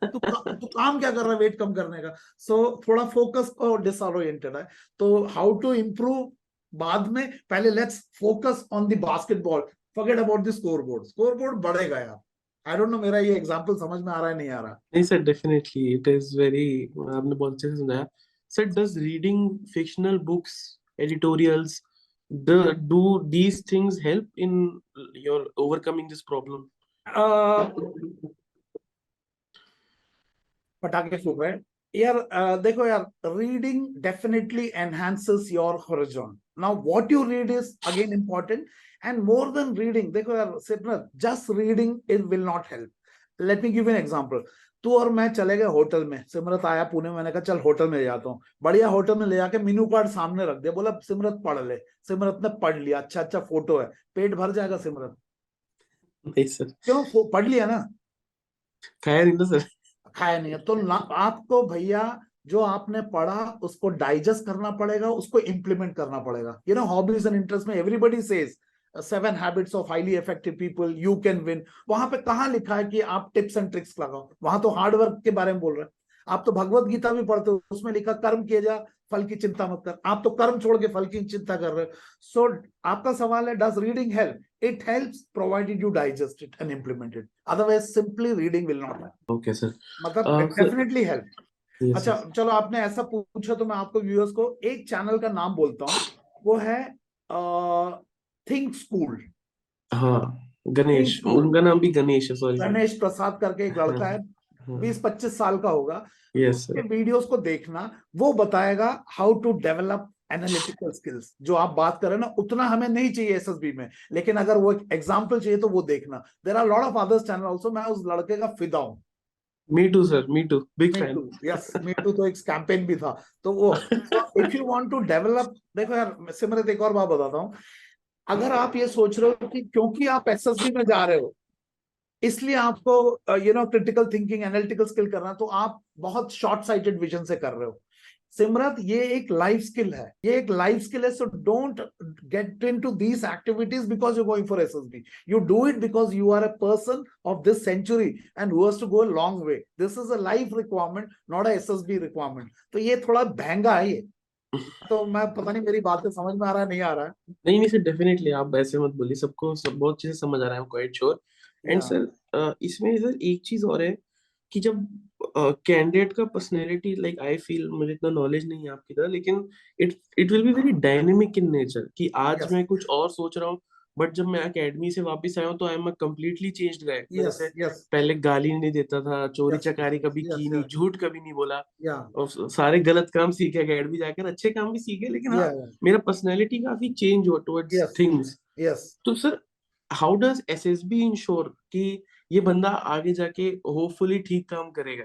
तू काम क्या कर रहा है वेट कम करने का? सो थोड़ा फोकस और डिसओरिएंटेड है. तो हाउ टू इंप्रूव बाद में, पहले let's focus on the basketball. Forget about the scoreboard. Scoreboard बढ़ेगा यार. आई डोंट नो मेरा ये एग्जांपल समझ में आ रहा है नहीं आ रहा?
नहीं sir, definitely it is very, आपने बहुत अच्छे से समझाया. Sir, does reading fictional books, editorials, do these things help in your overcoming this problem?
पटाखे फूक रहे यार. देखो यार, reading definitely enhances your horizon. Now what you read is again important, and more than reading. देखो यार Simrat, just reading it will not help. Let me give an example. तू और मैं चले गए होटल में. सिमरत आया पुणे में, मैंने कहा चल होटल में ले जाता हूँ. बढ़िया होटल में ले जाके मेनू कार्ड सामने रख दिया, बोला सिमरत पढ़ ले. सिमरत ने पढ़ लिया, अच्छा अच्छा फोटो है, पेट भर जाएगा सिमरत?
नहीं सर.
क्यों? पढ़ लिया ना,
खाया नहीं ना सर.
खाया नहीं है तो आपको भैया जो आपने पढ़ा उसको डाइजेस्ट करना पड़ेगा, उसको इंप्लीमेंट करना पड़ेगा. You know, hobbies and interest में everybody says 7 habits of highly effective people, you can win. वहां पे कहां लिखा है कि आप टिप्स एंड ट्रिक्स लगाओ? वहां तो हार्ड वर्क के बारे में बोल रहे हैं. आप तो भगवत गीता भी पढ़ते हो, उसमें लिखा कर्म किए जा, फल की चिंता मत कर. आप तो कर्म छोड़ के फल की चिंता कर रहे हो. सो आपका सवाल है, does reading help? It helps provided you digest it and implement it. Otherwise simply reading will not help.
Okay sir.
मतलब डेफिनेटली हेल्प.
Yes,
अच्छा
sir.
चलो, आपने ऐसा पूछा तो मैं आपको व्यूअर्स को एक चैनल का नाम बोलता हूँ. वो है थिंक स्कूल.
हाँ, गणेश, उनका नाम भी गणेश है. सॉरी,
गणेश प्रसाद करके एक लड़का है, 20-25 साल का होगा.
Yes sir.
उसके वीडियोस को देखना, वो बताएगा how to develop analytical skills. जो आप बात कर रहे हैं ना, उतना हमें नहीं चाहिए एसएसबी में, लेकिन अगर वो एग्जांपल चाहिए तो वो देखना. There are lot of others channel also. मैं उस लड़के का फिदा हूं.
Me too sir, me too, big fan.
Yes, me too. तो एक कैंपेन भी था. तो वो if you want to develop, देखो यार सिमरत, एक और बात बताता हूँ. अगर आप ये सोच रहे हो कि क्योंकि आप एसएसबी में जा रहे हो इसलिए आपको you know critical thinking, analytical skill करना, तो आप बहुत शॉर्ट साइटेड विजन से कर रहे हो. सिमरत, ये एक लाइफ स्किल है, ये एक लाइफ स्किल है. So don't get into these activities because you going for SSB. You do it because you are a person of this century and who has to go a long way. This is a life requirement, not a SSB requirement. तो ये थोड़ा महंगा है ये. तो मैं पता नहीं मेरी बात से समझ में आ रहा है नहीं आ रहा है।
नहीं नहीं सर, डेफिनेटली आप ऐसे मत बोलिए, सबको सब बहुत चीजें समझ आ रहा है, I am quite sure. And
या
सर इसमें सर एक चीज और है कि जब कैंडिडेट का पर्सनैलिटी, लाइक आई फील, मुझे इतना नॉलेज नहीं है आपकी तरह, लेकिन it it will be very dynamic in nature, कि आज
यस
मैं कुछ और सोच रहा हूँ, बट जब मैं एकेडमी से वापस आया हूँ तो I am a completely changed guy. मैं
यस
जैसे
यस
पहले गाली नहीं देता था, चोरी
यस
चकारी कभी
यस
की नहीं,
यस
झूठ कभी नहीं बोला,
या
और सारे गलत काम सीखे एकेडमी जाकर, अच्छे काम भी सीखे, लेकिन
या
हाँ मेरा पर्सनैलिटी काफी चेंज हुआ टुवर्ड्स
यस
थिंग्स।
यस।
तो sir how does SSB ensure कि ये बंदा आगे जाके होपफुली ठीक काम करेगा?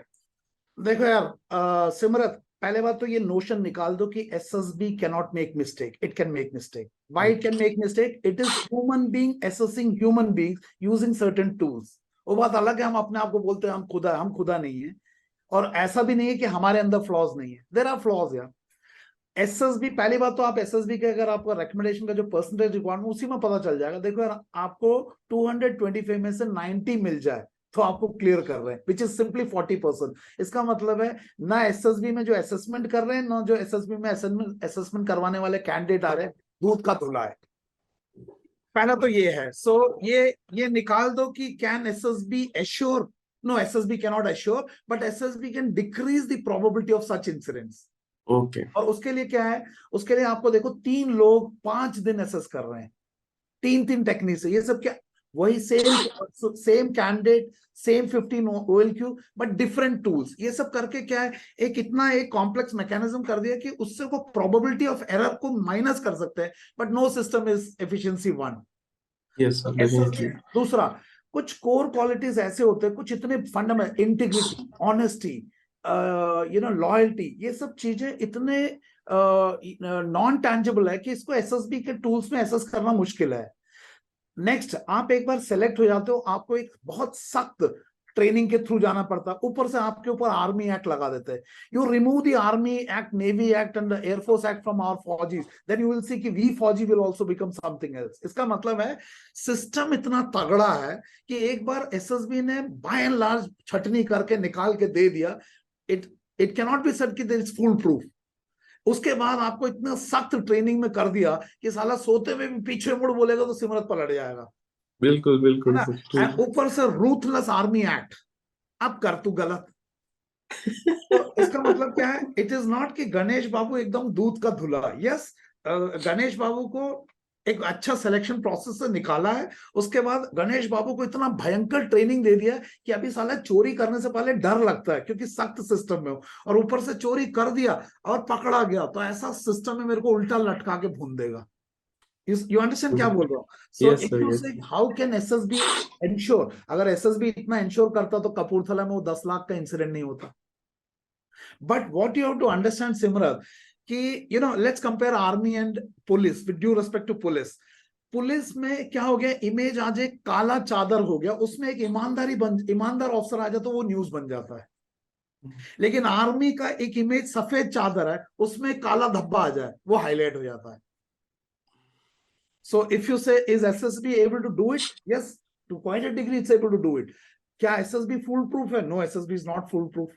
देखो यार सिमरत, पहले बात तो ये नोशन निकाल दो कि SSB cannot make mistake. It can make mistake. Why it can make mistake? It is human being assessing human beings using certain tools. वो बात अलग है, हम अपने आप को बोलते हैं हम खुदा नहीं है। और ऐसा भी नहीं है कि हमारे अंदर फ्लॉज नहीं है, देयर आर फ्लॉज यार। एसएसबी, पहली बात तो आप एसएसबी के अगर आपका रिकमेंडेशन का जो परसेंटेज रिक्वायरमेंट उसी में पता चल जाएगा। देखो यार, आपको 225 में से 90 मिल जाए तो आपको क्लियर कर रहे हैं, विच इज सिंपली 40%। इसका मतलब है ना एसएसबी में जो असेसमेंट कर रहे हैं, ना जो एसएसबी में असेसमेंट करवाने वाले कैंडिडेट आ रहे हैं, दूध का धुला है। पहला तो ये है। सो ये निकाल दो कि can SSB assure? No, SSB cannot assure, but SSB can decrease the probability of such incidents.
Okay.
और उसके लिए क्या है? उसके लिए आपको देखो 3 लोग 5 दिन असेस कर रहे हैं, 3 3 टेक्निक से। ये सब क्या? वही same candidate, same 15 OLQ, but different tools. ये सब करके क्या है, एक कॉम्प्लेक्स मैकेनिज्म कर दिया कि उससे को प्रोबेबिलिटी ऑफ एरर को माइनस कर सकते हैं, but no system is efficiency 1।
Yes sir, definitely.
दूसरा, कुछ कोर क्वालिटीज ऐसे होते हैं, कुछ इतने फंडामेंटल, इंटीग्रिटी, ऑनेस्टी, लॉयल्टी, ये सब चीजें इतने नॉन टैंजिबल है कि इसको एसएसबी के टूल्स में एसेस करना मुश्किल है। नेक्स्ट, आप एक बार सेलेक्ट हो जाते हो, आपको एक बहुत सख्त ट्रेनिंग के थ्रू जाना पड़ता है। ऊपर से आपके ऊपर आर्मी एक्ट लगा देते हैं। You remove the army act, navy act and the airforce act from our faujis, then you will see कि we fauji will also become something else. इसका मतलब है सिस्टम इतना तगड़ा है कि एक बार एसएसबी ने बाय एंड लार्ज छटनी करके निकाल के दे दिया। It it cannot be said कि देयर इज फुल प्रूफ। उसके बाद आपको इतना सख्त ट्रेनिंग में कर दिया कि साला सोते हुए भी पीछे मुड़ बोलेगा तो सिमरत पलट जाएगा,
बिल्कुल
है
बिल्कुल
ना?
सर,
And ऊपर से रूथलेस आर्मी एक्ट। अब कर तू गलत, तो इसका मतलब क्या है? इट इज नॉट कि गणेश बाबू एकदम दूध का धुला। यस, गणेश बाबू को एक अच्छा सिलेक्शन प्रोसेस से निकाला है। उसके बाद गणेश बाबू को इतना भयंकर ट्रेनिंग दे दिया कि अभी साला चोरी करने से पहले डर लगता है, क्योंकि सख्त सिस्टम में हो, और ऊपर से चोरी कर दिया और पकड़ा गया तो ऐसा सिस्टम में मेरे को उल्टा लटका के भून देगा। यू अंडरस्टैंड क्या बोल रहा हूँ? So
yes
if
sir,
you
yes.
से हाउ कैन एसएसबी इंश्योर, अगर एसएसबी इतना इंश्योर करता तो कपूरथला में वो 10 लाख का इंसिडेंट नहीं होता। But what you have to understand Simrat, कि let's compare army and police, with due respect to police. Police में क्या हो गया, इमेज आज एक काला चादर हो गया, उसमें एक ईमानदार ऑफिसर आ जाए तो वो न्यूज बन जाता है। लेकिन आर्मी का एक इमेज सफेद चादर है, उसमें काला धब्बा आ जाए वो हाईलाइट हो जाता है। So if you say, is SSB able to do it? Yes, to quite a degree it's able to do it. क्या SSB foolproof है? No, SSB is not foolproof.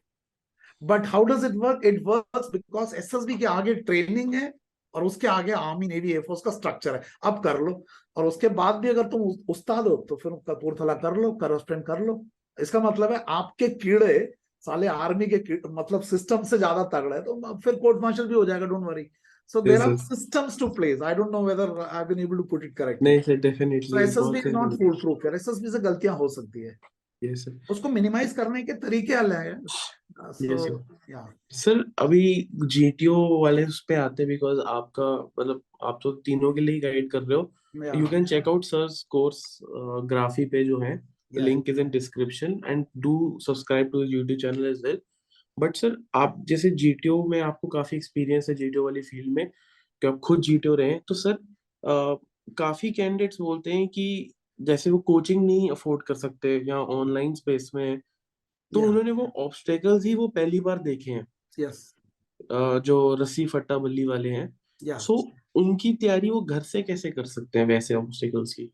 But how does it work? It works because SSB के आगे training है और उसके आगे army navy air force का structure है। अब कर लो, और उसके बाद भी अगर तुम उस्ताद हो तो फिर कपूरथला कर लो, करस्पेंड कर लो। इसका मतलब है आपके कीड़े साले आर्मी के मतलब सिस्टम से ज्यादा तगड़े है, तो फिर कोर्ट मार्शल भी हो जाएगा, don't worry. So there
yes
are
sir.
systems to place. I don't know whether I've been able to put it correctly.
नहीं सर,
So
डेफिनेटली
SSB
बहुत
is
सही
not
बोला।
foolproof है। SSB से गलतियां हो सकती है,
यस सर,
उसको मिनिमाइज करने के तरीके अलग हैं। So
yes sir.
yeah,
sir अभी जीटीओ वाले उस पे आते हैं, बिकॉज आपका मतलब आप तो तीनों के लिए गाइड कर रहे हो।
yeah,
you can check out sir's Coursegraphy पे जो है,
yeah.
Link is in description, and do subscribe to YouTube channel as well. But sir आप जैसे जीटीओ में आपको काफी एक्सपीरियंस है जीटीओ वाली फील्ड में, कि आप खुद जीटीओ रहे हैं, तो सर काफी कैंडिडेट्स बोलते हैं कि जैसे वो कोचिंग नहीं अफोर्ड कर सकते या ऑनलाइन स्पेस में, तो
Yeah,
उन्होंने वो ऑब्स्टेकल्स ही वो पहली बार देखे हैं,
yes,
जो रस्सी फट्टा बल्ली वाले हैं।
yeah,
सो उनकी तैयारी वो घर से कैसे कर सकते हैं वैसे ऑब्स्टेकल्स की?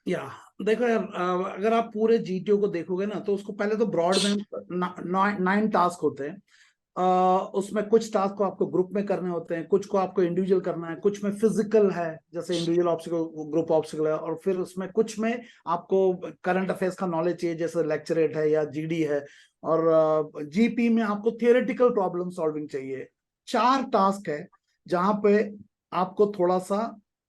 yeah. देखो यार, अगर आप पूरे जीटीओ को देखोगे ना तो उसको पहले तो ब्रॉड में 9 टास्क होते हैं। उसमें कुछ टास्क को आपको ग्रुप में करने होते हैं, कुछ को आपको इंडिविजुअल करना है, कुछ में फिजिकल है जैसे इंडिविजुअल ऑब्स्टिकल, ग्रुप ऑब्स्टिकल है, और फिर उसमें कुछ में आपको करंट अफेयर्स का नॉलेज चाहिए जैसे लेक्चरेट है या जीडी है, और जीपी में आपको थियोरेटिकल प्रॉब्लम सॉल्विंग चाहिए। 4 टास्क है जहां पे आपको थोड़ा सा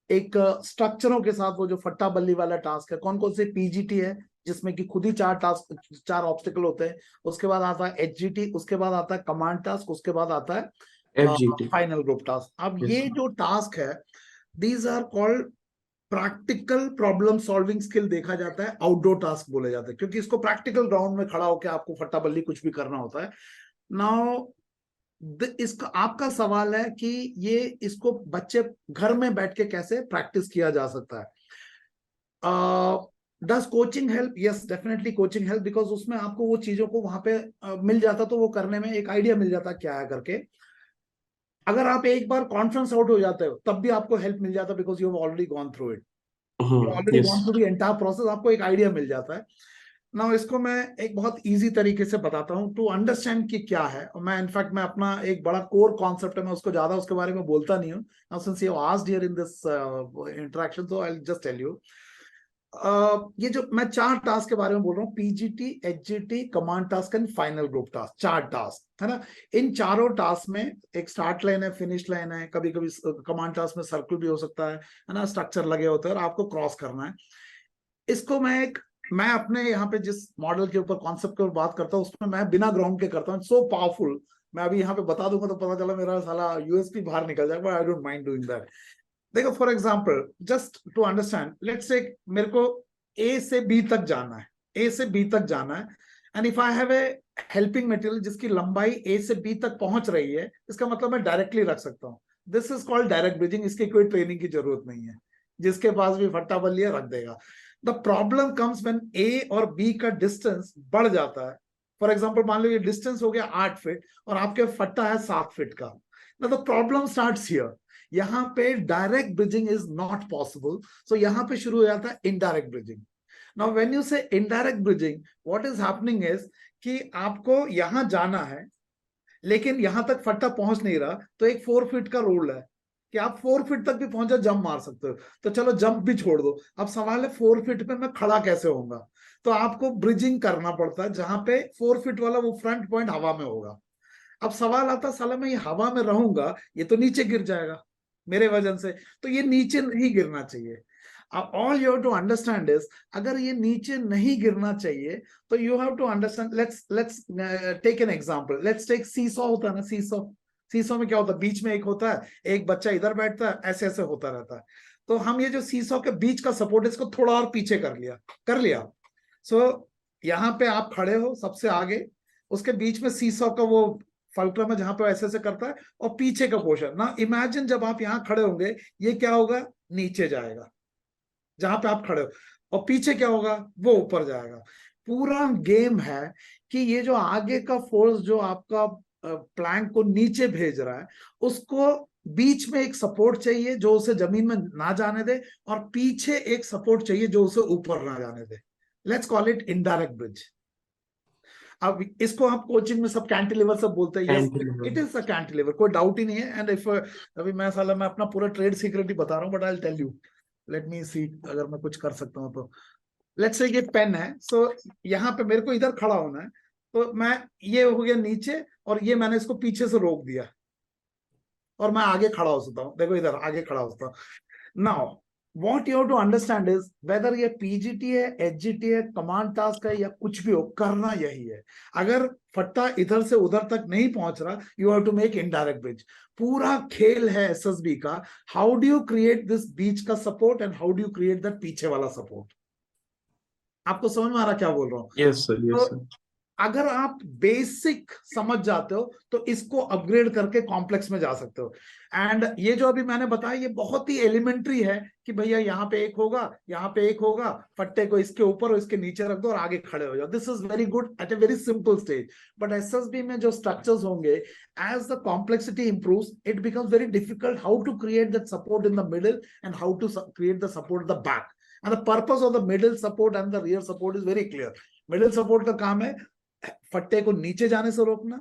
एक स्ट्रक्चरों के साथ, वो जो फट्टा बल्ली वाला टास्क है, कौन कौन से पीजीटी है जिसमें कि खुद ही 4 टास्क, 4 ऑब्स्टिकल होते हैं, उसके बाद आता है एचजीटी, उसके बाद आता है कमांड टास्क, उसके बाद आता है
FGT.
Final group task. अब
Yes.
ये जो टास्क है, these are called practical problem solving skill देखा जाता है, आउटडोर टास्क बोले जाते हैं, क्योंकि इसको प्रैक्टिकल ग्राउंड में खड़ा होकर आपको फट्टा बल्ली कुछ भी करना होता है। नाउ इसका आपका सवाल है कि ये इसको बच्चे घर में बैठ के कैसे प्रैक्टिस किया जा सकता है। Does coaching help? Yes, definitely coaching help, because उसमें आपको वो चीजों को वहां पे मिल जाता, तो वो करने में एक आइडिया मिल जाता क्या है करके। अगर आप एक बार कॉन्फ्रेंस आउट हो जाते हो तब भी आपको हेल्प मिल जाता, because you have already gone through it, already
Yes.
Gone through the entire process, आपको एक आइडिया मिल जाता है। नाउ इसको मैं एक बहुत इजी तरीके से बताता हूँ टू अंडरस्टैंड कि क्या है। और मैं इनफैक्ट मैं अपना एक बड़ा कोर कॉन्सेप्ट है, मैं उसको ज्यादा उसके बारे में बोलता नहीं हूँ। Now since you asked here in this interaction, so I will just tell you. ये जो मैं 4 टास्क के बारे में बोल रहा हूँ, PGT, HGT, command task and final group task, 4 task है ना। इन चारों टास्क में एक स्टार्ट लाइन है, फिनिश लाइन है, कभी कभी कमांड टास्क में सर्कल भी हो सकता है ना, स्ट्रक्चर लगे होते हैं और आपको क्रॉस करना है। इसको मैं अपने यहाँ पे जिस मॉडल के ऊपर, कॉन्सेप्ट के ऊपर बात करता हूँ, उसमें मैं बिना ग्राउंड के करता हूँ, सो पावरफुल। मैं अभी यहाँ पे बता दूंगा तो पता चला मेरा साला यूएसपी बाहर निकल जाएगा, I don't mind doing that. देखो, for example, just to understand, let's say मेरे को ए से बी तक जाना है, ए से बी तक जाना है, and if I have a helping material जिसकी लंबाई ए से बी तक पहुंच रही है, इसका मतलब मैं डायरेक्टली रख सकता हूँ। This is called direct bridging. इसकी कोई ट्रेनिंग की जरूरत नहीं है, जिसके पास भी फट्टा बल्ली है रख देगा। द प्रॉब्लम कम्स व्हेन ए और बी का डिस्टेंस बढ़ जाता है। फॉर एग्जाम्पल, मान लो ये डिस्टेंस हो गया 8 फीट और आपके फट्टा है 7 फीट का। The problem starts here. यहाँ पे direct bridging is not possible, so यहाँ पे शुरू हो जाता है indirect bridging. Now when you say indirect bridging, what is happening is कि आपको यहाँ जाना है लेकिन यहाँ तक फट्टा पहुंच नहीं रहा, तो एक 4 फीट का रूल है कि आप 4 फीट तक भी पहुंचा, जंप मार सकते हो। तो चलो जंप भी छोड़ दो, अब सवाल है 4 फीट पे मैं खड़ा कैसे होऊंगा। तो आपको ब्रिजिंग करना पड़ता है, जहां पे 4 फीट वाला वो फ्रंट पॉइंट हवा में होगा। अब सवाल आता, साला मैं ये हवा में रहूंगा, ये तो नीचे गिर जाएगा मेरे वजन से, तो ये नीचे नहीं गिरना चाहिए। अब all you have to understand is, अगर ये नीचे नहीं गिरना चाहिए तो you have to understand, let's take an example, let's take seesaw होता है ना, सीसॉ। सीसॉ में क्या होता है, बीच में एक होता है, एक बच्चा इधर बैठता है, ऐसे ऐसे होता रहता है। तो हम ये जो सीसॉ के बीच का सपोर्ट है, इसको थोड़ा और पीछे कर लिया। सो यहाँ पे आप खड़े हो सबसे आगे, उसके बीच में सीसॉ का वो फल्क्रम है जहां पे ऐसे ऐसे करता है, और पीछे का पोर्शन ना, इमेजिन जब आप यहाँ खड़े होंगे, ये क्या होगा, नीचे जाएगा जहां पे आप खड़े हो, और पीछे क्या होगा, वो ऊपर जाएगा। पूरा गेम है कि ये जो आगे का फोर्स जो आपका प्लैंक को नीचे भेज रहा है, उसको बीच में एक सपोर्ट चाहिए जो उसे जमीन में ना जाने दे, और पीछे एक सपोर्ट चाहिए जो उसे ऊपर ना जाने दे। Let's call it indirect bridge. अब इसको आप कोचिंग में सब कैंटिलीवर सब बोलते हैं, yes it is a cantilever, कोई डाउट ही नहीं है। एंड इफ अभी मैं अपना पूरा ट्रेड सीक्रेट ही बता रहा हूँ, but I will tell you, let me see अगर मैं कुछ कर सकता हूँ तो। लेट्स से ये पेन है, सो यहाँ पे मेरे को इधर खड़ा होना है, तो मैं, ये हो गया नीचे, और ये मैंने इसको पीछे से रोक दिया और मैं आगे खड़ा हो सकता हूँ। देखो इधर आगे खड़ा हो सकता हूँ। Now what you have to understand is whether ये पीजीटी है, एचजीटी है, कमांड टास्क है, या कुछ भी हो, करना यही है। अगर फट्टा इधर से उधर तक नहीं पहुंच रहा, you have to make indirect bridge. पूरा खेल है एसएसबी का, how do you create this बीच का support and how do you create that पीछे वाला सपोर्ट। आपको समझ में आ रहा क्या बोल रहा हूँ?
Yes, sir. Yes, sir.
अगर आप बेसिक समझ जाते हो तो इसको अपग्रेड करके कॉम्प्लेक्स में जा सकते हो। एंड ये जो अभी मैंने बताया, ये बहुत ही एलिमेंट्री है कि भैया यहाँ पे एक होगा, यहाँ पे एक होगा, फट्टे को इसके ऊपर और इसके नीचे रख दो और आगे खड़े हो जाओ। This is very good at a very simple stage. But SSB में जो स्ट्रक्चर्स होंगे, as the complexity improves, it becomes very difficult how to create that support in the middle and how to create the support in the back. And the purpose of the middle support and the rear support is very clear. Middle support का काम है फट्टे को नीचे जाने से रोकना,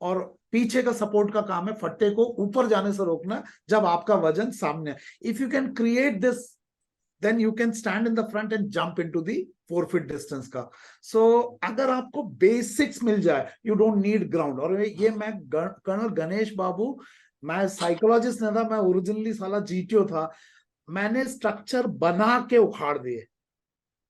और पीछे का सपोर्ट का काम है फट्टे को ऊपर जाने से रोकना जब आपका वजन सामने। If you can create this, then you can stand in the front and jump into the 4 feet distance का। so अगर आपको बेसिक्स मिल जाए, you don't need ground। और ये मैं कर्नल गणेश बाबू, मैं साइकोलॉजिस्ट नहीं था, मैं ओरिजिनली साला जीटीओ था, मैंने स्ट्रक्चर बना के उखाड़ दिए।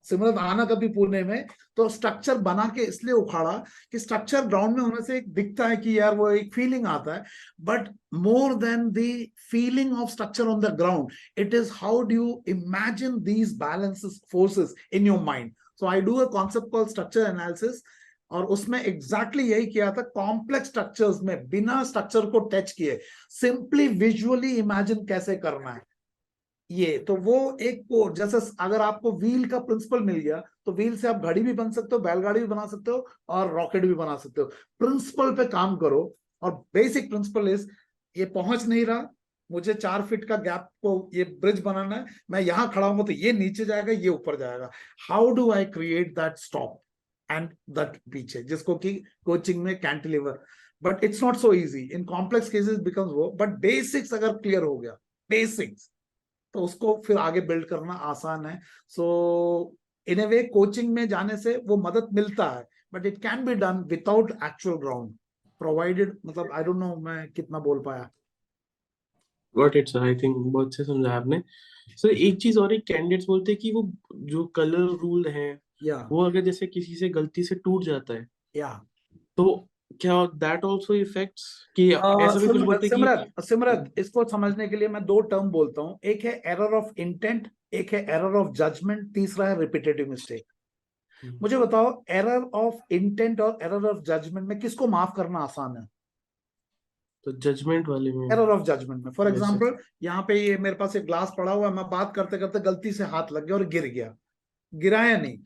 सिमरत आना कभी पुणे में तो स्ट्रक्चर बना के इसलिए उखाड़ा कि स्ट्रक्चर ग्राउंड में होने से एक दिखता है कि यार वो एक फीलिंग आता है, but more than the feeling of structure on the ground, it is how do you imagine these balances forces in your mind. So I do a concept called structure analysis, और उसमें exactly यही किया था। Complex structures में बिना structure को touch किए simply visually imagine कैसे करना है। ये तो वो एक कोर, जैसे अगर आपको व्हील का प्रिंसिपल मिल गया तो व्हील से आप घड़ी भी बन सकते हो, बैलगाड़ी भी बना सकते हो और रॉकेट भी बना सकते हो। प्रिंसिपल पे काम करो, और बेसिक प्रिंसिपल इज, ये पहुंच नहीं रहा, मुझे 4 फीट का गैप को ये ब्रिज बनाना है, मैं यहां खड़ा हूं तो ये नीचे जाएगा, ये ऊपर जाएगा। How do I create that stop and that पीछे, जिसको कि कोचिंग में cantilever, but it's not so easy in complex cases becomes वो। बट बेसिक्स अगर क्लियर हो गया, बेसिक्स, तो उसको फिर आगे बिल्ड करना आसान है। सो इन ए वे कोचिंग में जाने से वो मदद मिलता है, but it can be done without actual ground provided. मतलब आई डोंट नो मैं कितना बोल पाया।
Got it sir, I think बहुत से समझा आपने। सर एक चीज और, एक कैंडिडेट्स बोलते हैं कि वो जो कलर रूल है
या
वो अगर जैसे किसी से गलती से टूट जाता है
या
तो क्या दैट आल्सो इफेक्ट्स, कि ऐसा भी कुछ बोलते हैं कि
सिमरत इसको समझने के लिए मैं 2 टर्म बोलता हूँ, एक है एरर ऑफ इंटेंट, एक है एरर ऑफ जजमेंट, तीसरा है रिपीटेटिव मिस्टेक। मुझे बताओ, एरर ऑफ इंटेंट और एरर ऑफ जजमेंट में किसको माफ करना आसान है?
तो जजमेंट वाले में।
एरर ऑफ जजमेंट में। For
Yes, sir.
एग्जाम्पल यहाँ पे ये मेरे पास एक ग्लास पड़ा हुआ है, मैं बात करते करते गलती से हाथ लग गया और गिर गया, गिराया नहीं।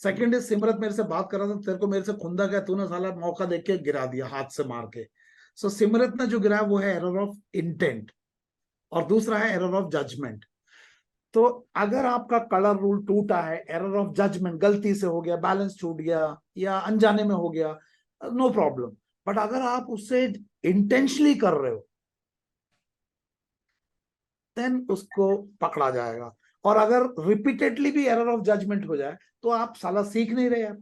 सेकंड इज, सिमरत मेरे से बात कर रहा था, तेरे को मेरे से खुंदा गया, तूने साला मौका देख के गिरा दिया हाथ से मार के। सो सिमरत ने जो गिराया वो है एरर ऑफ इंटेंट, और दूसरा है एरर ऑफ जजमेंट। तो अगर आपका कलर रूल टूटा है, एरर ऑफ जजमेंट, गलती से हो गया, बैलेंस छूट गया या अनजाने में हो गया, नो प्रॉब्लम। बट अगर आप उससे इंटेंशनली कर रहे हो देन उसको पकड़ा जाएगा। और अगर रिपीटेडली भी एरर ऑफ जजमेंट हो जाए तो आप साला सीख नहीं रहे यार।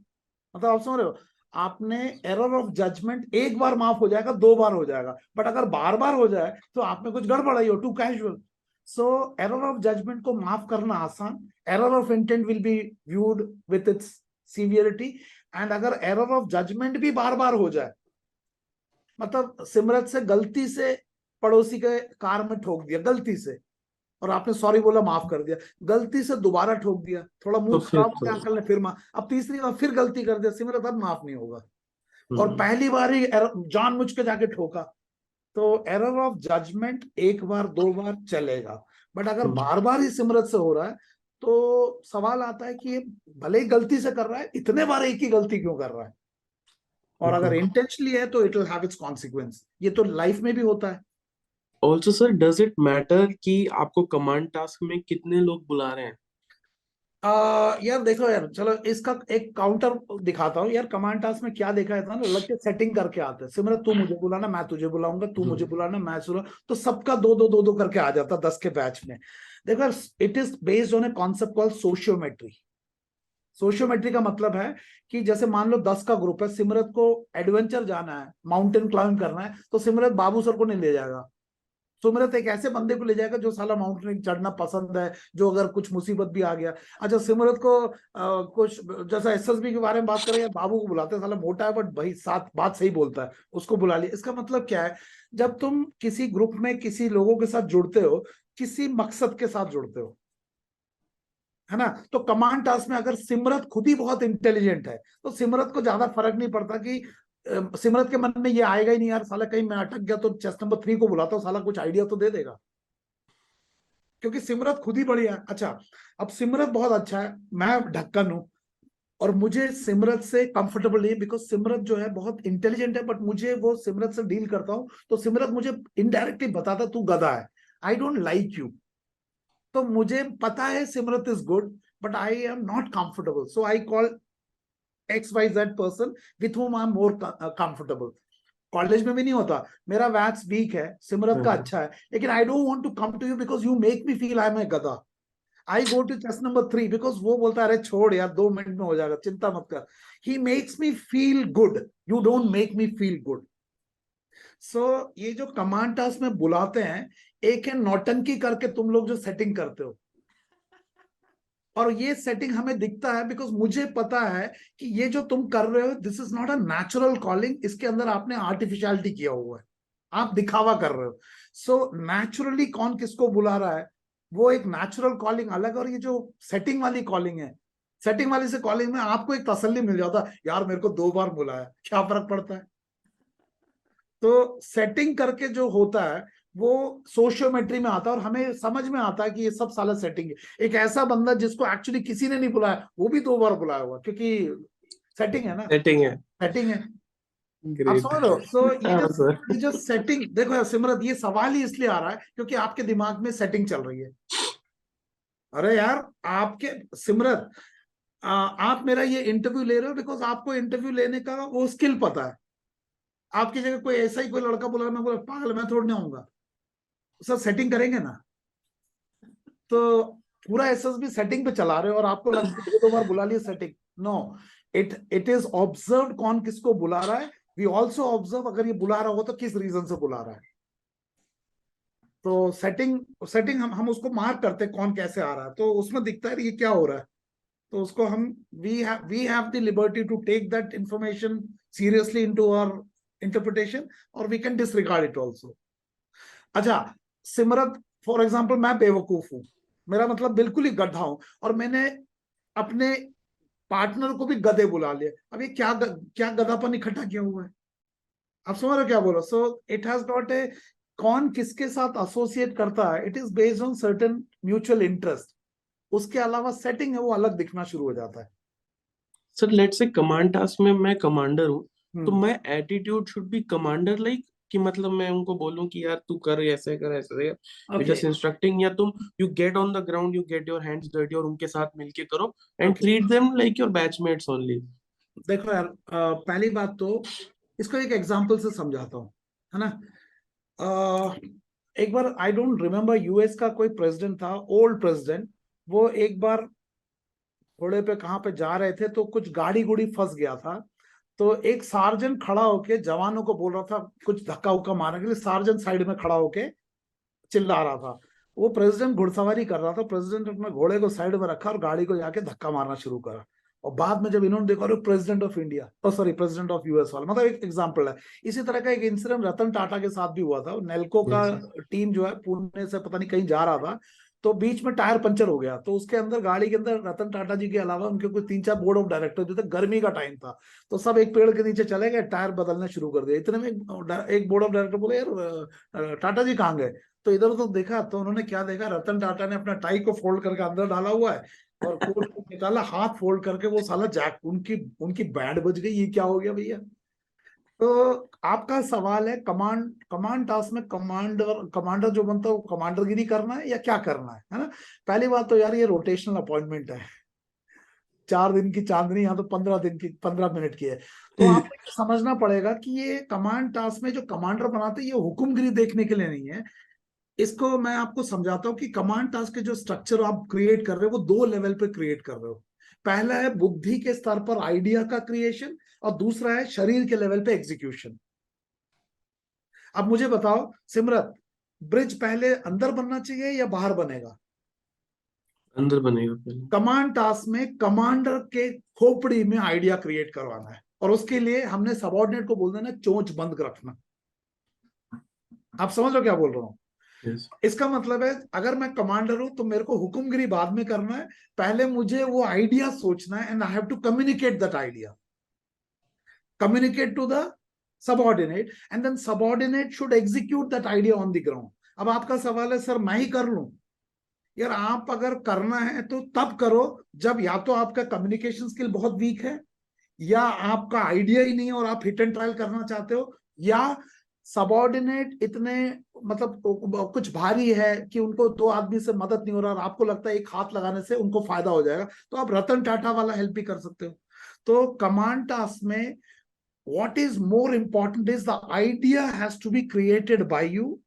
मतलब आप समझ रहे हो, आपने एरर ऑफ जजमेंट एक बार माफ हो जाएगा, 2 बार हो जाएगा, बट अगर बार बार हो जाए तो आप में कुछ गड़बड़ाई हो, too casual. So error of judgement को माफ करना आसान, error of intent will be viewed with its severity. And अगर एरर ऑफ जजमेंट भी बार बार हो जाए, मतलब सिमरत से गलती से पड़ोसी के कार में ठोक दिया गलती से, और आपने सॉरी बोला, माफ कर दिया, गलती से दोबारा ठोक दिया, थोड़ा मुंह
तो फिर
खराब हो गया अंकल ने, फिर अब तीसरी बार फिर गलती कर दिया, सिमरत अब माफ नहीं होगा। और पहली बार ही जानबूझ के जाके ठोका, तो एरर ऑफ जजमेंट 1 बार 2 बार चलेगा। बट अगर बार बार ही सिमरत से हो रहा है तो सवाल आता है कि भले ही गलती से कर रहा है, इतने बार एक ही गलती क्यों कर रहा है? और अगर इंटेंशनली है तो it will have it's consequence. ये तो लाइफ में भी होता है।
Also sir, does it matter कि आपको कमांड टास्क में कितने लोग बुला रहे हैं?
यार देखो यार, चलो इसका एक काउंटर दिखाता हूँ यार। कमांड टास्क में क्या देखा जाता है ना, लग के सेटिंग करके आते हैं। सिमरत तू मुझे बुलाना, मैं तुझे बुलाऊंगा, तू मुझे बुलाना, मैं सुना, तो सबका 2-2 करके आ जाता 10 के बैच में। देखो यार, it is based on a concept called sociometry. Sociometry का मतलब है कि जैसे मान लो 10 का ग्रुप है, सिमरत को एडवेंचर जाना है, माउंटेन क्लाइंब करना है, तो सिमरत बाबू सर को नहीं ले जाएगा। सिमरत एक ऐसे बंदे को ले जाएगा जो साला माउंटेनिंग चढ़ना पसंद है, जो अगर कुछ मुसीबत भी आ गया। अच्छा, सिमरत को कुछ जैसा एसएसबी के बारे में बात करें, बाबू को बुलाते हैं, साला मोटा है बट भाई साथ बात सही बोलता है, उसको बुला लिया। इसका मतलब क्या है, जब तुम किसी ग्रुप में किसी लोगों के साथ जुड़ते हो, किसी मकसद के साथ जुड़ते हो, है ना। तो कमांड टास्क में अगर सिमरत खुद ही बहुत इंटेलिजेंट है तो सिमरत को ज्यादा फर्क नहीं पड़ता कि सिमरत के मन में ये आएगा ही नहीं यार, साला कहीं मैं अटक गया तो चेस्ट नंबर 3 को बुलाता हूँ, साला कुछ आइडिया तो दे देगा, क्योंकि सिमरत खुद ही बढ़िया है। अच्छा, अब सिमरत बहुत अच्छा है, मैं ढक्कन हूं और मुझे सिमरत से कंफर्टेबल नहीं, बिकॉज सिमरत जो है बहुत इंटेलिजेंट है, बट मुझे वो सिमरत से डील करता हूं तो सिमरत मुझे इनडायरेक्टली बताता तू गधा है, आई डोंट लाइक यू। तो मुझे पता है Simrat is good, but I am not comfortable, so I call XYZ person with whom I'm more comfortable. College में भी नहीं होता। मेरा वैक्स वीक है, सिमरत का
हाँ।
अच्छा है, लेकिन I don't want to come to you because you make me feel I am a गधा। I go to test number 3 because वो बोलता है अरे छोड़ यार 2 मिनट में हो जाएगा, चिंता मत कर। He makes me feel good, you don't make me feel good. So ये जो कमांड टास्क में बुलाते हैं, एक है नौटंकी करके तुम लोग जो सेटिंग करते हो, और ये सेटिंग हमें दिखता है बिकॉज मुझे पता है कि ये जो तुम कर रहे हो this is not a natural calling, इसके अंदर आपने आर्टिफिशियलिटी किया हुआ है, आप दिखावा कर रहे हो। सो नेचुरली कौन किसको बुला रहा है, वो एक नेचुरल कॉलिंग अलग, और ये जो सेटिंग वाली कॉलिंग है, सेटिंग वाली से कॉलिंग में आपको एक तसल्ली मिल जाता है, यार मेरे को 2 बार बुलाया, क्या फर्क पड़ता है। तो सेटिंग करके जो होता है वो सोशियोमेट्री में आता है, और हमें समझ में आता है कि ये सब साला सेटिंग है। एक ऐसा बंदा जिसको एक्चुअली किसी ने नहीं बुलाया, वो भी 2 बार बुलाया हुआ, क्योंकि सेटिंग है ना,
सेटिंग है।
सेटिंग है। आप
ग्रेट।
समझ लो। सो
हाँ सर।
ये जो सेटिंग देखो यार सिमरत, ये सवाल ही इसलिए आ रहा है क्योंकि आपके दिमाग में सेटिंग चल रही है। अरे यार आपके सिमरत, आप मेरा ये इंटरव्यू ले रहे हो बिकॉज आपको इंटरव्यू लेने का वो स्किल पता है। आपकी जगह कोई ऐसा ही कोई लड़का बोला, मैं बोला पागल मैं थोड़ी ना आऊंगा, सर सेटिंग करेंगे ना। तो पूरा एसएसबी सेटिंग पे चला रहे हो और आपको लगता है 2 बार बुला लिया setting. No, it is observe कौन किसको बुला रहा है। वी ऑल्सो ऑब्जर्व अगर ये बुला रहा हो तो किस रीजन से बुला रहा है। तो सेटिंग सेटिंग हम उसको मार्क करते हैं कौन कैसे आ रहा है, तो उसमें दिखता है ये क्या हो रहा है। तो उसको हम we have the liberty to take that information seriously into our interpretation, और we can disregard it also. अच्छा सिमरत, फॉर एग्जाम्पल मैं बेवकूफ हूं, मेरा मतलब बिल्कुल ही गड्ढा हूं, और मैंने अपने पार्टनर को भी गधे बुला लिया। अब ये क्या गधापन इकट्ठा किया हुआ है, आप समझ रहे हो क्या बोलो। So it has not a, कौन किसके साथ एसोसिएट करता है, it is based on certain mutual interest. उसके अलावा सेटिंग है वो अलग दिखना शुरू हो जाता है।
Sir let's say command task में मैं कमांडर हूँ, तो
हम्म,
मैं attitude should be commander like, कि मतलब मैं उनको बोलूं कि यार तू कर ऐसे कर ऐसे, यू
ओके
जस्ट इंस्ट्रक्टिंग, या तुम you get on the ground, you get your hands dirty और उनके साथ मिलके करो and
okay.
Treat them like your batchmates only.
देखो यार, पहली बात तो इसको एक एग्जांपल से समझाता हूँ, है ना। अ, एक बार आई डोंट रिमेम्बर, यूएस का कोई प्रेसिडेंट था, ओल्ड प्रेसिडेंट। वो एक बार घोड़े पे कहाँ पे जा रहे थे तो कुछ गाड़ी गुड़ी फंस गया था। तो एक सार्जेंट खड़ा होके जवानों को बोल रहा था कुछ धक्का उक्का मारने के लिए, सार्जेंट साइड में खड़ा होके चिल्ला रहा था। वो प्रेसिडेंट घुड़सवारी कर रहा था, प्रेसिडेंट अपने घोड़े को साइड में रखा और गाड़ी को जाके धक्का मारना शुरू करा। और बाद में जब इन्होंने देखा, president of India, sorry president of US वाला, मतलब एक एग्जांपल है। इसी तरह का एक इंसिडेंट रतन टाटा के साथ भी हुआ था। नेल्को का टीम जो है पुणे से पता नहीं कहीं जा रहा था, तो बीच में टायर पंचर हो गया। तो उसके अंदर गाड़ी के अंदर रतन टाटा जी के अलावा उनके कुछ 3-4 बोर्ड ऑफ डायरेक्टर जो थे, गर्मी का टाइम था, तो सब एक पेड़ के नीचे चले गए, टायर बदलने शुरू कर दिया। इतने में एक बोर्ड ऑफ डायरेक्टर बोले यार टाटा जी कहाँ गए। तो इधर उधर देखा तो उन्होंने क्या देखा, रतन टाटा ने अपना टाई को फोल्ड करके अंदर डाला हुआ है और कोट को निकाला, हाथ फोल्ड करके वो साला जैक, उनकी उनकी बैंड बज गई। ये क्या हो गया भैया। तो आपका सवाल है कमांड कमांड टास्क में कमांडर जो बनता है वो कमांडरगिरी करना है या क्या करना है ना। पहली बात तो यार ये रोटेशनल अपॉइंटमेंट है, 4 दिन की चांदनी, यहाँ तो 15 दिन की, 15 मिनट की है। तो आपको ये समझना पड़ेगा कि ये कमांड टास्क में जो कमांडर बनाते हैं ये हुक्मगिरी देखने के लिए नहीं है। इसको मैं आपको समझाता हूँ कि कमांड टास्क के जो स्ट्रक्चर आप क्रिएट कर रहे हो वो 2 लेवल पे क्रिएट कर रहे हो। पहला है बुद्धि के स्तर पर आइडिया का क्रिएशन, और दूसरा है शरीर के लेवल पे एग्जीक्यूशन। अब मुझे बताओ सिमरत, ब्रिज पहले अंदर बनना चाहिए या बाहर बनेगा।
अंदर बनेगा पहले।
कमांड टास्क में कमांडर के खोपड़ी में आइडिया क्रिएट करवाना है, और उसके लिए हमने सबऑर्डिनेट को बोल देना चोंच बंद रखना। आप समझ लो क्या बोल रहा हूं।
Yes.
इसका मतलब है अगर मैं कमांडर हूं तो मेरे को हुक्मगिरी बाद में करना है, पहले मुझे वो आइडिया सोचना है, and I have to communicate that idea, communicate to the subordinate, and then subordinate should execute that idea on the ground. अब आपका सवाल है सर मैं ही कर लूं, यार आप अगर करना है तो तब करो जब या तो आपका कम्युनिकेशन स्किल बहुत वीक है, या आपका आइडिया ही नहीं है और आप हिट एंड ट्रायल करना चाहते हो, या सबऑर्डिनेट इतने मतलब कुछ भारी है कि उनको 2 आदमी से मदद नहीं हो रहा और आपको लगता है एक हाथ लगाने से उनको फायदा हो जाएगा, तो आप रतन टाटा वाला हेल्प भी कर सकते हो। तो कमांड टास्क में what is more important is the idea has to be created by you.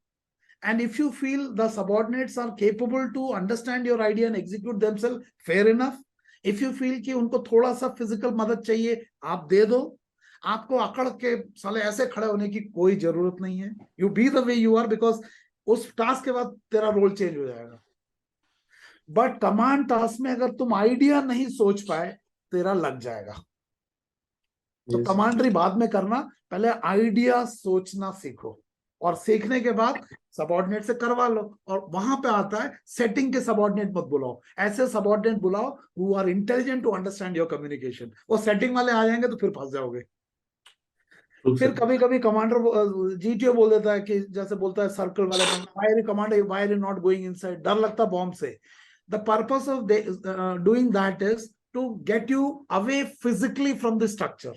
And if you feel the subordinates are capable to understand your idea and execute themselves, fair enough. If you feel कि उनको थोड़ा सा physical मदद चाहिए, आप दे दो. आपको अकड़ के साले ऐसे खड़े होने की कोई जरूरत नहीं है. You be the way you are, because उस टास्क के बाद तेरा रोल चेंज हो जाएगा. बट कमांड टास्क में अगर तुम आइडिया नहीं सोच पाए, तेरा लग जाएगा. तो
Yes.
कमांडरी बाद में करना, पहले आइडिया सोचना सीखो, और सीखने के बाद सबऑर्डिनेट से करवा लो. और वहां पे आता है सेटिंग के सबऑर्डिनेट मत बुलाओ, ऐसे सबऑर्डिनेट बुलाओ who are intelligent to understand your communication. वो सेटिंग वाले आ जाएंगे तो फिर फंस जाओगे.
True,
फिर
sir.
कभी कभी कमांडर जीटीओ बोल देता है कि जैसे बोलता है सर्कल वाले, why commander why not going inside, डर लगता बॉम्ब से. The purpose of doing that is to get you away physically from the structure.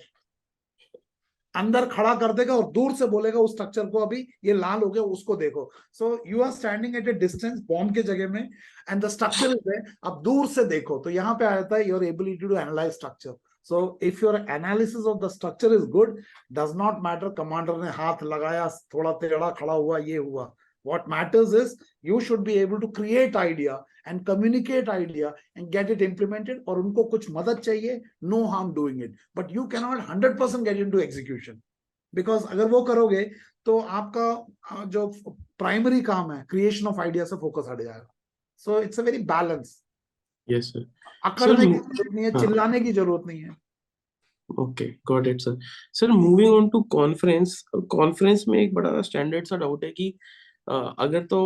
अंदर खड़ा कर देगा और दूर से बोलेगा उस स्ट्रक्चर को, अभी ये लाल हो गया, उसको देखो. So you are standing at a distance bomb के जगह में, and the structure is there. अब दूर से देखो तो यहाँ पे आ जाता है your ability to analyse structure. So if your analysis of the structure is good, does not matter commander ने हाथ लगाया, थोड़ा टेढ़ा खड़ा हुआ, ये हुआ. What matters is you should be able to create idea and communicate idea and get it implemented. और उनको कुछ मदद चाहिए, no harm doing it, but you cannot 100% get into execution, because अगर वो करोगे तो आपका जो प्राइमरी काम है क्रिएशन ऑफ आइडिया से फोकस हट जाएगा. So it's a very balance.
Yes, sir.
अकड़ने की
Sir,
जरूरत नहीं है,
हाँ.
चिल्लाने की जरूरत नहीं है.
Okay, got it, sir. Sir, moving on to conference. Conference में एक बड़ा स्टैंडर्ड सा डाउट है कि अगर तो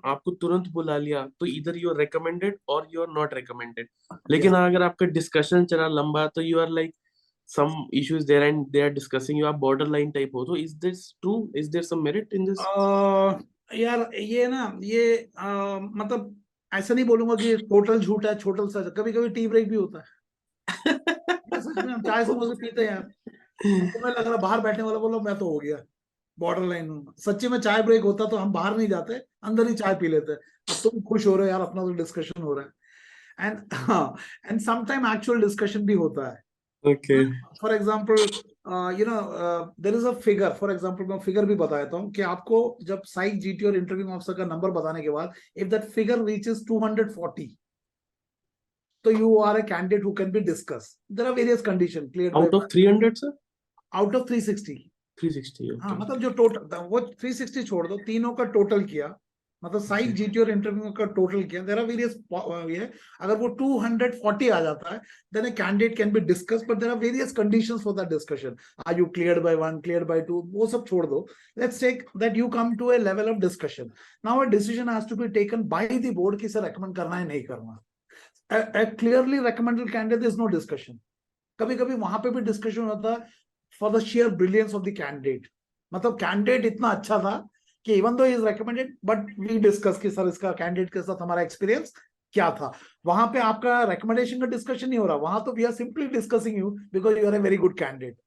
आपको तुरंत बुला लिया तो इधर यू आर रिकमेंडेड और यू आर नॉट रिकमेंडेड. लेकिन अगर आपका डिस्कशन चला लंबा तो you are like some issues there and they are discussing, you are borderline type हो. So is this true? Is there some merit in this?
यार ये ना ये मतलब ऐसा नहीं बोलूंगा कि टोटल झूठ है, टोटल सच. कभी कभी टी ब्रेक भी होता है. सच में हम चाय समोसे पीते हैं यार. तुम्हें लग रहा बाहर बैठने वाला बोलो मैं तो हो गया बॉर्डर लाइन हूँ. सच्ची में चाय ब्रेक होता तो हम बाहर नहीं जाते, अंदर ही चाय पी लेते. अब तुम खुश हो रहे हो यार, अपना तो डिस्कशन हो रहा है. एंड समटाइम एक्चुअल डिस्कशन भी होता है.
Okay.
For example there is a figure. For example मैं फिगर भी बता देता हूँ कि आपको जब साइक जीटी और इंटरव्यू ऑफिसर का नंबर बताने के बाद इफ दैट फिगर रीचेस 240, तो you are a candidate who can be discuss. There are various condition clear.
Out of 300, sir?
Out of 360.
360. Okay.
हाँ, मतलब जो टोटल वो 360 छोड़ दो, तीनों का टोटल किया, मतलब साइक जीटी और इंटरव्यू का टोटल किया. देयर आर वेरियस ये. अगर वो 240 आ जाता है then a candidate can be discuss, but there are various conditions for that discussion. Are you cleared by 1, cleared by 2, वो सब छोड़ दो. Let's take that you come to a level of discussion. Now a decision has to be taken by the board कि sir recommend करना है नहीं करना. a clearly recommended candidate, there is no discussion. कभी कभी वहां पे भी डिस्कशन होता है for the sheer brilliance of the candidate. मतलब कैंडिडेट इतना अच्छा था कि even though is recommended, but we discuss कि सर इसका कैंडिडेट के साथ हमारा एक्सपीरियंस क्या था. वहां पे आपका रिकमेंडेशन का डिस्कशन नहीं हो रहा, वहां तो we are simply discussing you because you are a very good candidate.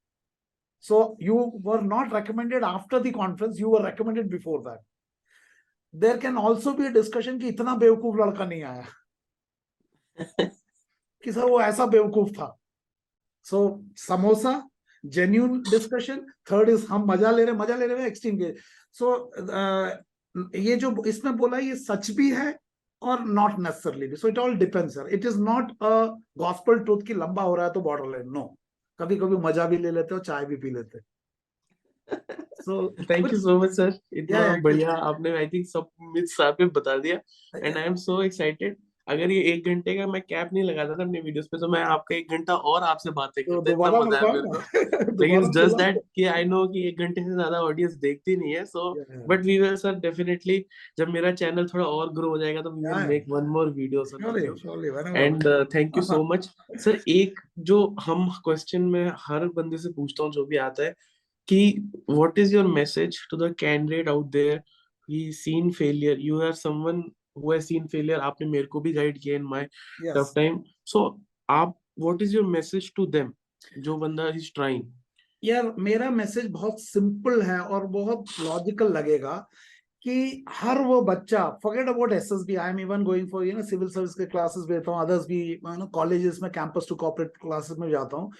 So you were not recommended after the conference, you were recommended before that. There can also be discussion कि इतना बेवकूफ लड़का नहीं आया कि सर वो ऐसा बेवकूफ था. So samosa genuine discussion. Third is हम मजा ले रहे एक्सट्रीम के. सो ये जो इसमें बोला ये सच भी है और नॉट नेसेसरली भी. So it all depends sir. It is not a gospel truth कि लंबा हो रहा है तो बॉर्डर लाइन. नो, कभी कभी मजा भी ले लेते हो, चाय भी पी लेते. So
thank you so much sir. इतना
Yeah,
बढ़िया आपने आई थिंक सब मिथ्स आप पे बता दिया and I am so excited. अगर ये 1 घंटे का मैं कैप नहीं लगाता था अपने वीडियोस पे तो मैं आपका 1 घंटा और आपसे बातें
तो
करता. इतना
दोबारा
मजा है मेरे को. लेकिन जस्ट दैट कि आई नो कि 1 घंटे से ज्यादा ऑडियंस देखती नहीं है. So but we will sir definitely जब मेरा चैनल थोड़ा और ग्रो हो जाएगा तो we will make one more video sir. And thank you so much sir. एक जो हम क्वेश्चन में हर बंदे से पूछता हूँ जो भी आता है कि what is your message to the candidate out there. He seen failure, you are someone who has seen failure. आपने मेरे को भी गाइड किया in my tough time. So आप what is your message to them जो बंदा is trying?
यार मेरा मैसेज बहुत सिंपल है और बहुत लॉजिकल लगेगा कि हर वो बच्चा, forget about SSB, I am even going for civil service के क्लासेस भी लेता हूँ, अदर्स भी कॉलेजेस में कैंपस टू कॉर्पोरेट क्लासेस में जाता हूँ.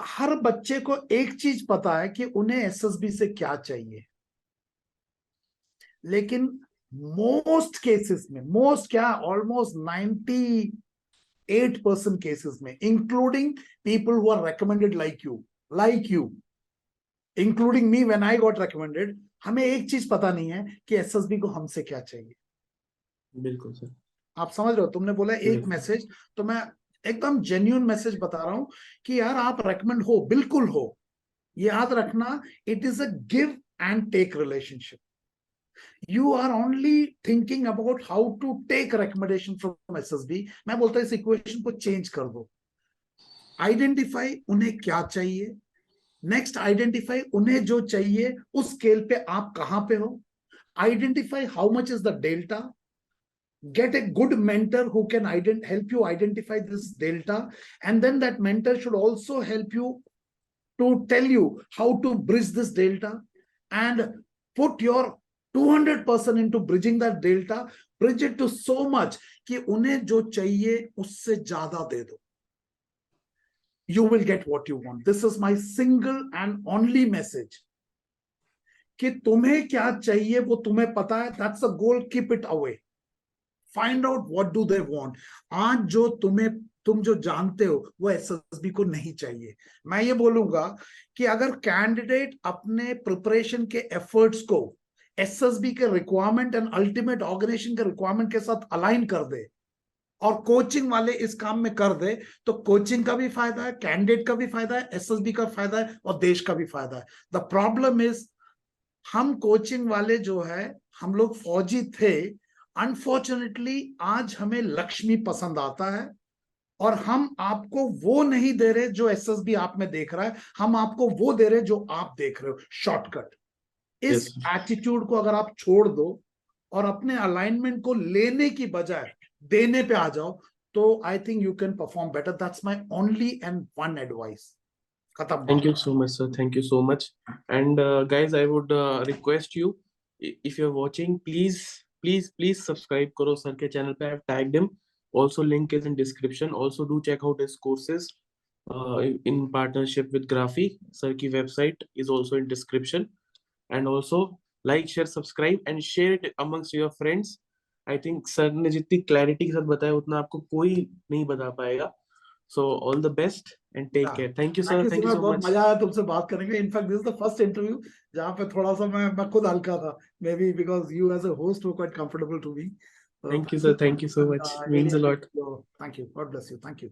हर बच्चे को एक चीज पता है कि उन्हें एसएसबी से क्या चाहिए, लेकिन मोस्ट केसेस में, मोस्ट क्या, ऑलमोस्ट 98% केसेस में, including people who are recommended like you, including me when I got recommended, हमें एक चीज पता नहीं है कि एसएसबी को हमसे क्या चाहिए।
बिल्कुल सर।
आप समझ रहे हो, तुमने बोला एक
बिल्कुल।
मैसेज, तो मैं एकदम जेन्युइन मैसेज बता रहा हूं कि यार आप रेकमेंड हो, बिल्कुल हो, ये याद रखना, it is a give and take relationship. You are only thinking about how to take recommendation from SSB. मैं बोलता हूँ इस इक्वेशन को चेंज कर दो। आइडेंटिफाई उन्हें क्या चाहिए, नेक्स्ट आइडेंटिफाई उन्हें जो चाहिए उस स्केल पे आप कहां पे हो, identify how much is the delta, get a good mentor who can help you identify this delta, and then that mentor should also help you to tell you how to bridge this delta, and put your 200% into bridging that delta. Bridge it to so much कि उन्हें जो चाहिए उससे ज्यादा दे दो. You will get what you want. This is my single and only message. कि तुम्हें क्या चाहिए वो तुम्हें पता है. That's the goal. Keep it away. Find out what do they want. आज जो तुम जो जानते हो वो एसएसबी को नहीं चाहिए. मैं ये बोलूंगा कि अगर कैंडिडेट अपने प्रिपरेशन के एफर्ट्स को एसएसबी के रिक्वायरमेंट एंड अल्टीमेट ऑर्गेनाइजेशन के रिक्वायरमेंट के साथ अलाइन कर दे और कोचिंग वाले इस काम में कर दे, तो कोचिंग का भी फायदा है, कैंडिडेट का भी फायदा है, एसएसबी का फायदा है और देश का भी फायदा है. द प्रॉब्लम इज हम कोचिंग वाले जो है, हम लोग फौजी थे, अनफॉर्चुनेटली आज हमें लक्ष्मी पसंद आता है और हम आपको वो नहीं दे रहे जो एसएसबी आप में देख रहा है, हम आपको वो दे रहे जो आप देख रहे हो, शॉर्टकट. इस एटीट्यूड को अगर आप छोड़ दो और अपने अलाइनमेंट को लेने की बजाय देने पे आ जाओ, तो I think you can perform better. That's my only and one advice. खत्म.
Thank you so much, sir. Thank you so much. And guys, I would request you, if you're watching, please subscribe करो sir के channel पे. I have tagged him. Also, link is in description. Also, do check out his courses in partnership with Graphy. Sir की website is also in description. And also, like, share, subscribe, and share it amongst your friends. I think sir ने जितनी clarity के साथ बताया उतना आपको कोई नहीं बता पाएगा. So all the best and take care. Thank you, sir. Thank you so
बहुत
much.
मजा आया तुमसे बात करेंगे. In fact this is the first interview जहाँ पे थोड़ा सा मैं खुद हल्का था, maybe because you as a host were quite comfortable to me.
Thank you, sir. Thank you so much. Means a lot.
Thank you. God bless you. Thank you.